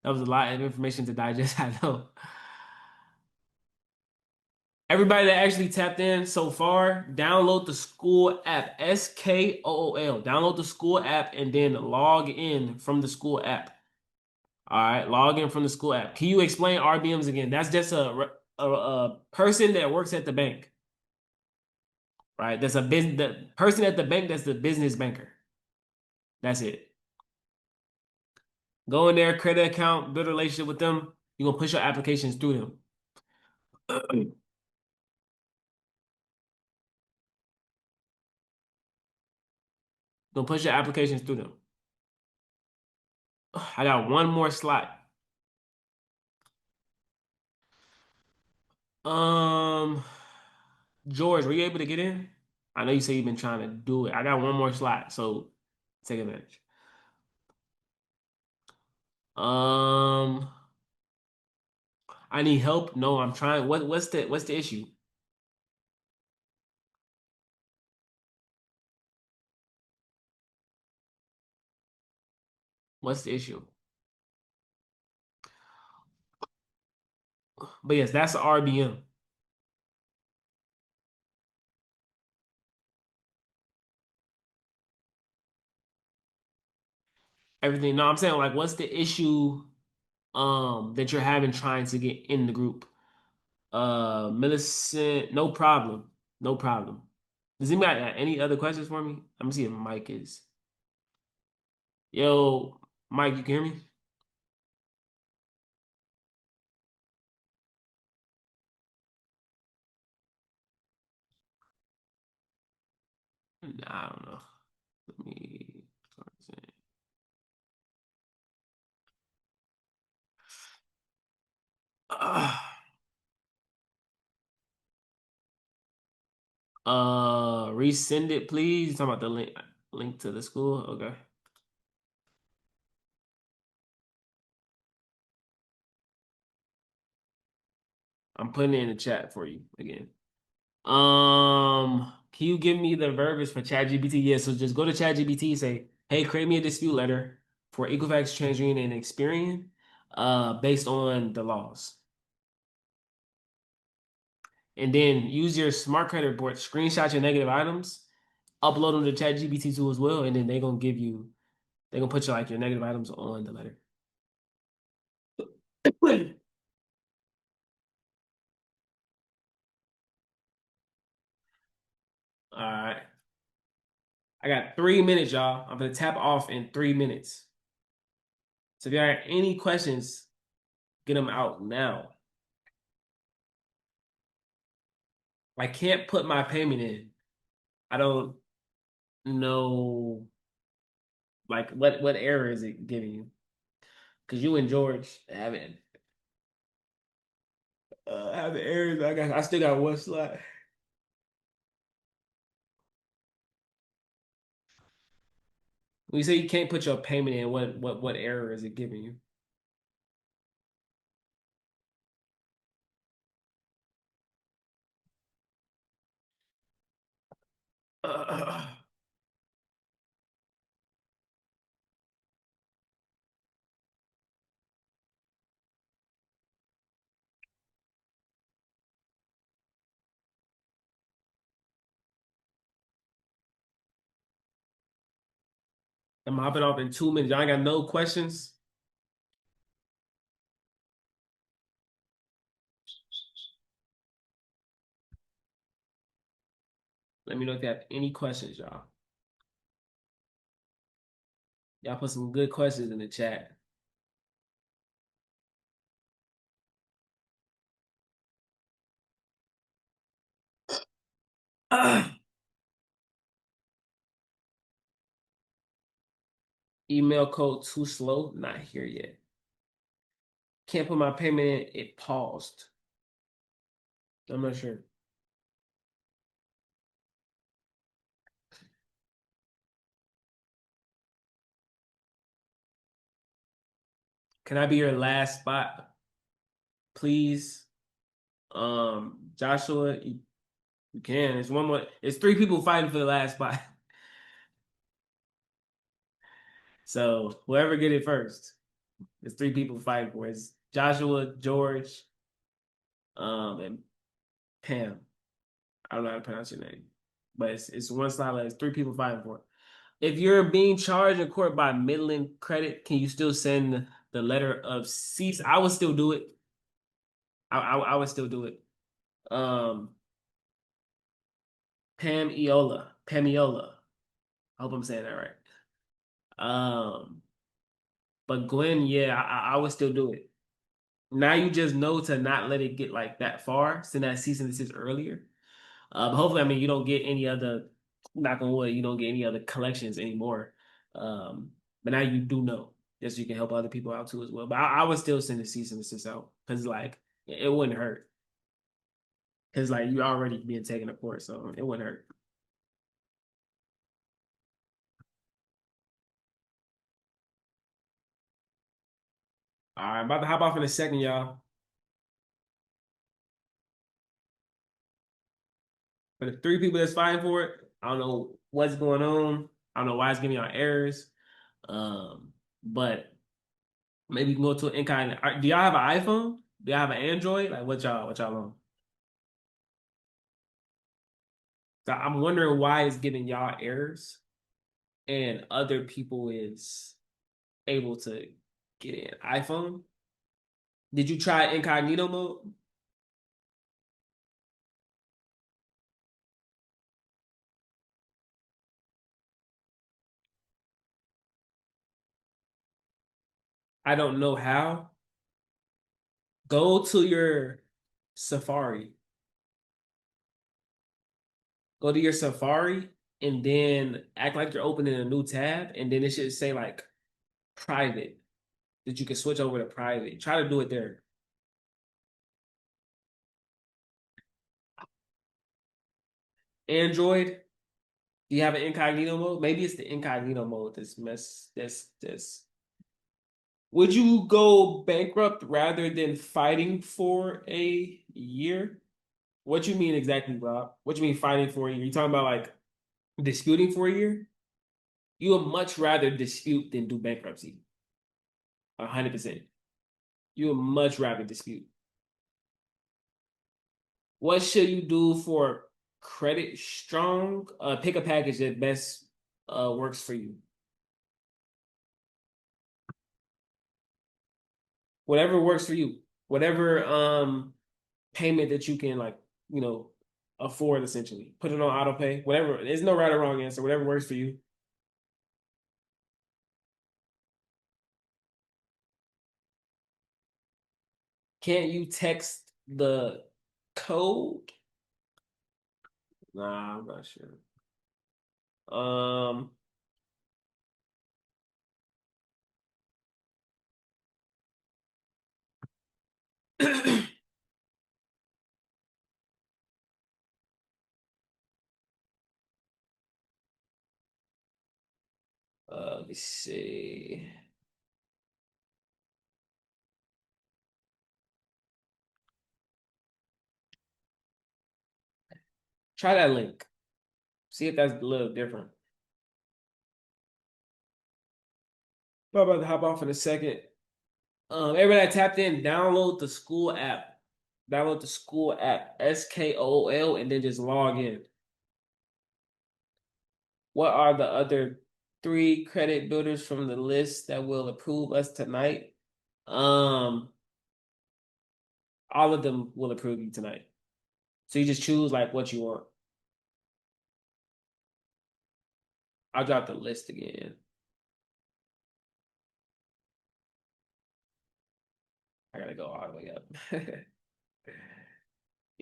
that was a lot of information to digest. I know. Everybody that actually tapped in so far, download the school app, SKOOL. Download the school app and then log in from the school app. All right, log in from the school app. Can you explain RBMs again? That's just a person that works at the bank, right? That's a business. The person at the bank that's the business banker. That's it. Go in there, create an account, build a relationship with them. You're gonna push your applications through them. Gonna push your applications through them. I got one more slot. Um, George, were you able to get in? I know you say you've been trying to do it. I got one more slot, so take advantage. Um, I need help. No, I'm trying. What's the issue? What's the issue? But yes, that's the RBM. Everything. No, I'm saying like, what's the issue that you're having trying to get in the group? Millicent, no problem. No problem. Does anybody got any other questions for me? Let me see if Mike is. Yo, Mike, you can hear me? Nah, I don't know. Let me. Uh, Resend it, please. Talking about the link to the school. Okay. I'm putting it in the chat for you again. Can you give me the verbiage for ChatGPT? Yeah, so just go to ChatGPT, say, hey, create me a dispute letter for Equifax, TransUnion, and Experian, based on the laws. And then use your smart credit report, screenshot your negative items, upload them to ChatGPT too as well, and then they're gonna put your negative items on the letter. All right. I got 3 minutes, y'all. I'm gonna tap off in 3 minutes. So if you have any questions, get them out now. I can't put my payment in. I don't know, like, what error is it giving you? Because you and George having errors. I still got one slot. When you say you can't put your payment in, what error is it giving you? I'm hopping off in 2 minutes. Y'all ain't got no questions. Let me know if you have any questions, y'all. Y'all put some good questions in the chat. Email code too slow. Not here yet. Can't put my payment in. It paused. I'm not sure. Can I be your last spot, please? Joshua, you can. It's one more. It's three people fighting for the last spot. So whoever get it first, it's three people fighting for it. It's Joshua, George, and Pam. I don't know how to pronounce your name, but it's one slide. It's three people fighting for it. If you're being charged in court by middling credit, can you still send the letter of cease? I would still do it. I would still do it. Um, Pam Eola, Pam Eola. I hope I'm saying that right. Um, but Glenn, yeah, I would still do it. Now you just know to not let it get like that far. Send that cease and desist earlier. But hopefully, I mean, you don't get any other, knock on wood, you don't get any other collections anymore. But now you do know, just so you can help other people out too as well. But I would still send the cease and desist out because like it wouldn't hurt because like you already being taken to court, so it wouldn't hurt. All right, I'm about to hop off in a second, y'all. For the three people that's fighting for it, I don't know what's going on. I don't know why it's giving y'all errors. But maybe you can go to an incognito. Do y'all have an iPhone? Do y'all have an Android? Like what y'all on? So I'm wondering why it's giving y'all errors and other people is able to get in. iPhone? Did you try incognito mode? I don't know how. Go to your Safari. Go to your Safari and then act like you're opening a new tab, and then it should say like private that you can switch over to private. Try to do it there. Android, do you have an incognito mode? Maybe it's the incognito mode that's mess that's would you go bankrupt rather than fighting for a year? What you mean exactly, Rob? What you mean fighting for a year? You talking about like disputing for a year? You would much rather dispute than do bankruptcy. 100%. You would much rather dispute. What should you do for credit strong? Pick a package that best works for you. Whatever works for you. Whatever payment that you can like, you know, afford essentially. Put it on auto pay. Whatever. There's no right or wrong answer. Whatever works for you. Can't you text the code? Nah, I'm not sure. Um let me see. Try that link. See if that's a little different. I'm about to hop off in a second. Everybody that tapped in, download the school app. Download the school app, SKOOL, and then just log in. What are the other three credit builders from the list that will approve us tonight? All of them will approve you tonight. So you just choose like what you want. I'll drop the list again. I gotta go all the way up.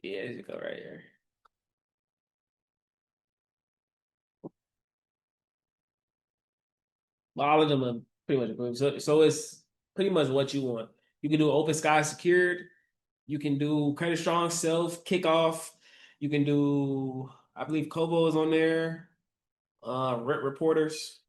Yeah, you go right here. All of them are pretty much approved. So it's pretty much what you want. You can do open sky secured. You can do credit strong self kickoff. You can do, I believe Kobo is on there. Rent reporters.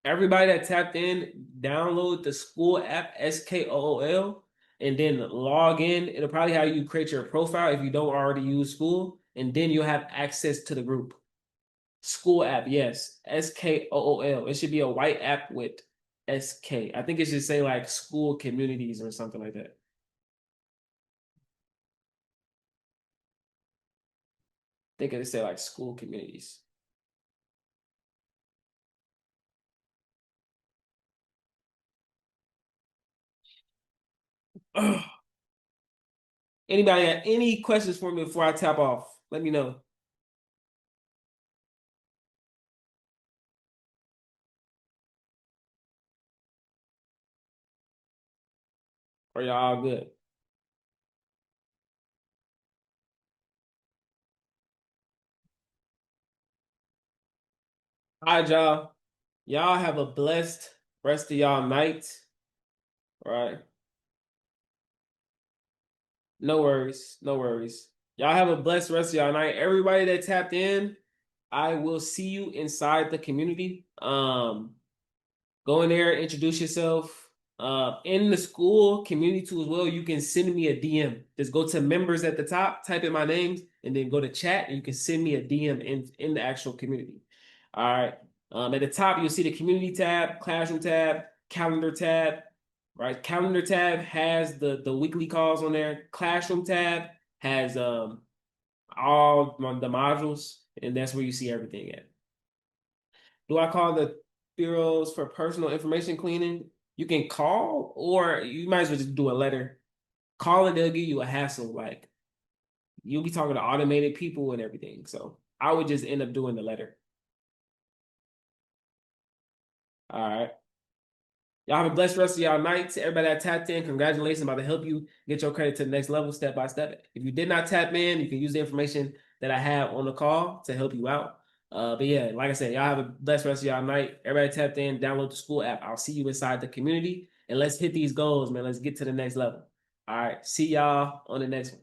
Everybody that tapped in, download the school app, SKOOL, and then log in. It'll probably have you create your profile if you don't already use school, and then you'll have access to the group. School app, yes. SKOOL. It should be a white app with SK. I think it should say like school communities or something like that. I think it say like school communities. Anybody got any questions for me before I tap off? Let me know. Are y'all all good? All right, y'all. Y'all have a blessed rest of y'all night. All right. No worries. No worries. Y'all have a blessed rest of y'all night. Everybody that tapped in, I will see you inside the community. Go in there, introduce yourself. In the school community too as well, you can send me a DM. Just go to members at the top, type in my names, and then go to chat, and you can send me a DM in the actual community. All right. At the top, you'll see the community tab, classroom tab, calendar tab. Right, calendar tab has the weekly calls on there. Classroom tab has all the modules, and that's where you see everything at. Do I call the bureaus for personal information cleaning? You can call, or you might as well just do a letter. Call and they'll give you a hassle. Like you'll be talking to automated people and everything. So I would just end up doing the letter. All right. Y'all have a blessed rest of y'all night. To everybody that tapped in, congratulations. I'm about to help you get your credit to the next level step by step. If you did not tap in, you can use the information that I have on the call to help you out. But yeah, like I said, y'all have a blessed rest of y'all night. Everybody tapped in, download the school app. I'll see you inside the community. And let's hit these goals, man. Let's get to the next level. All right. See y'all on the next one.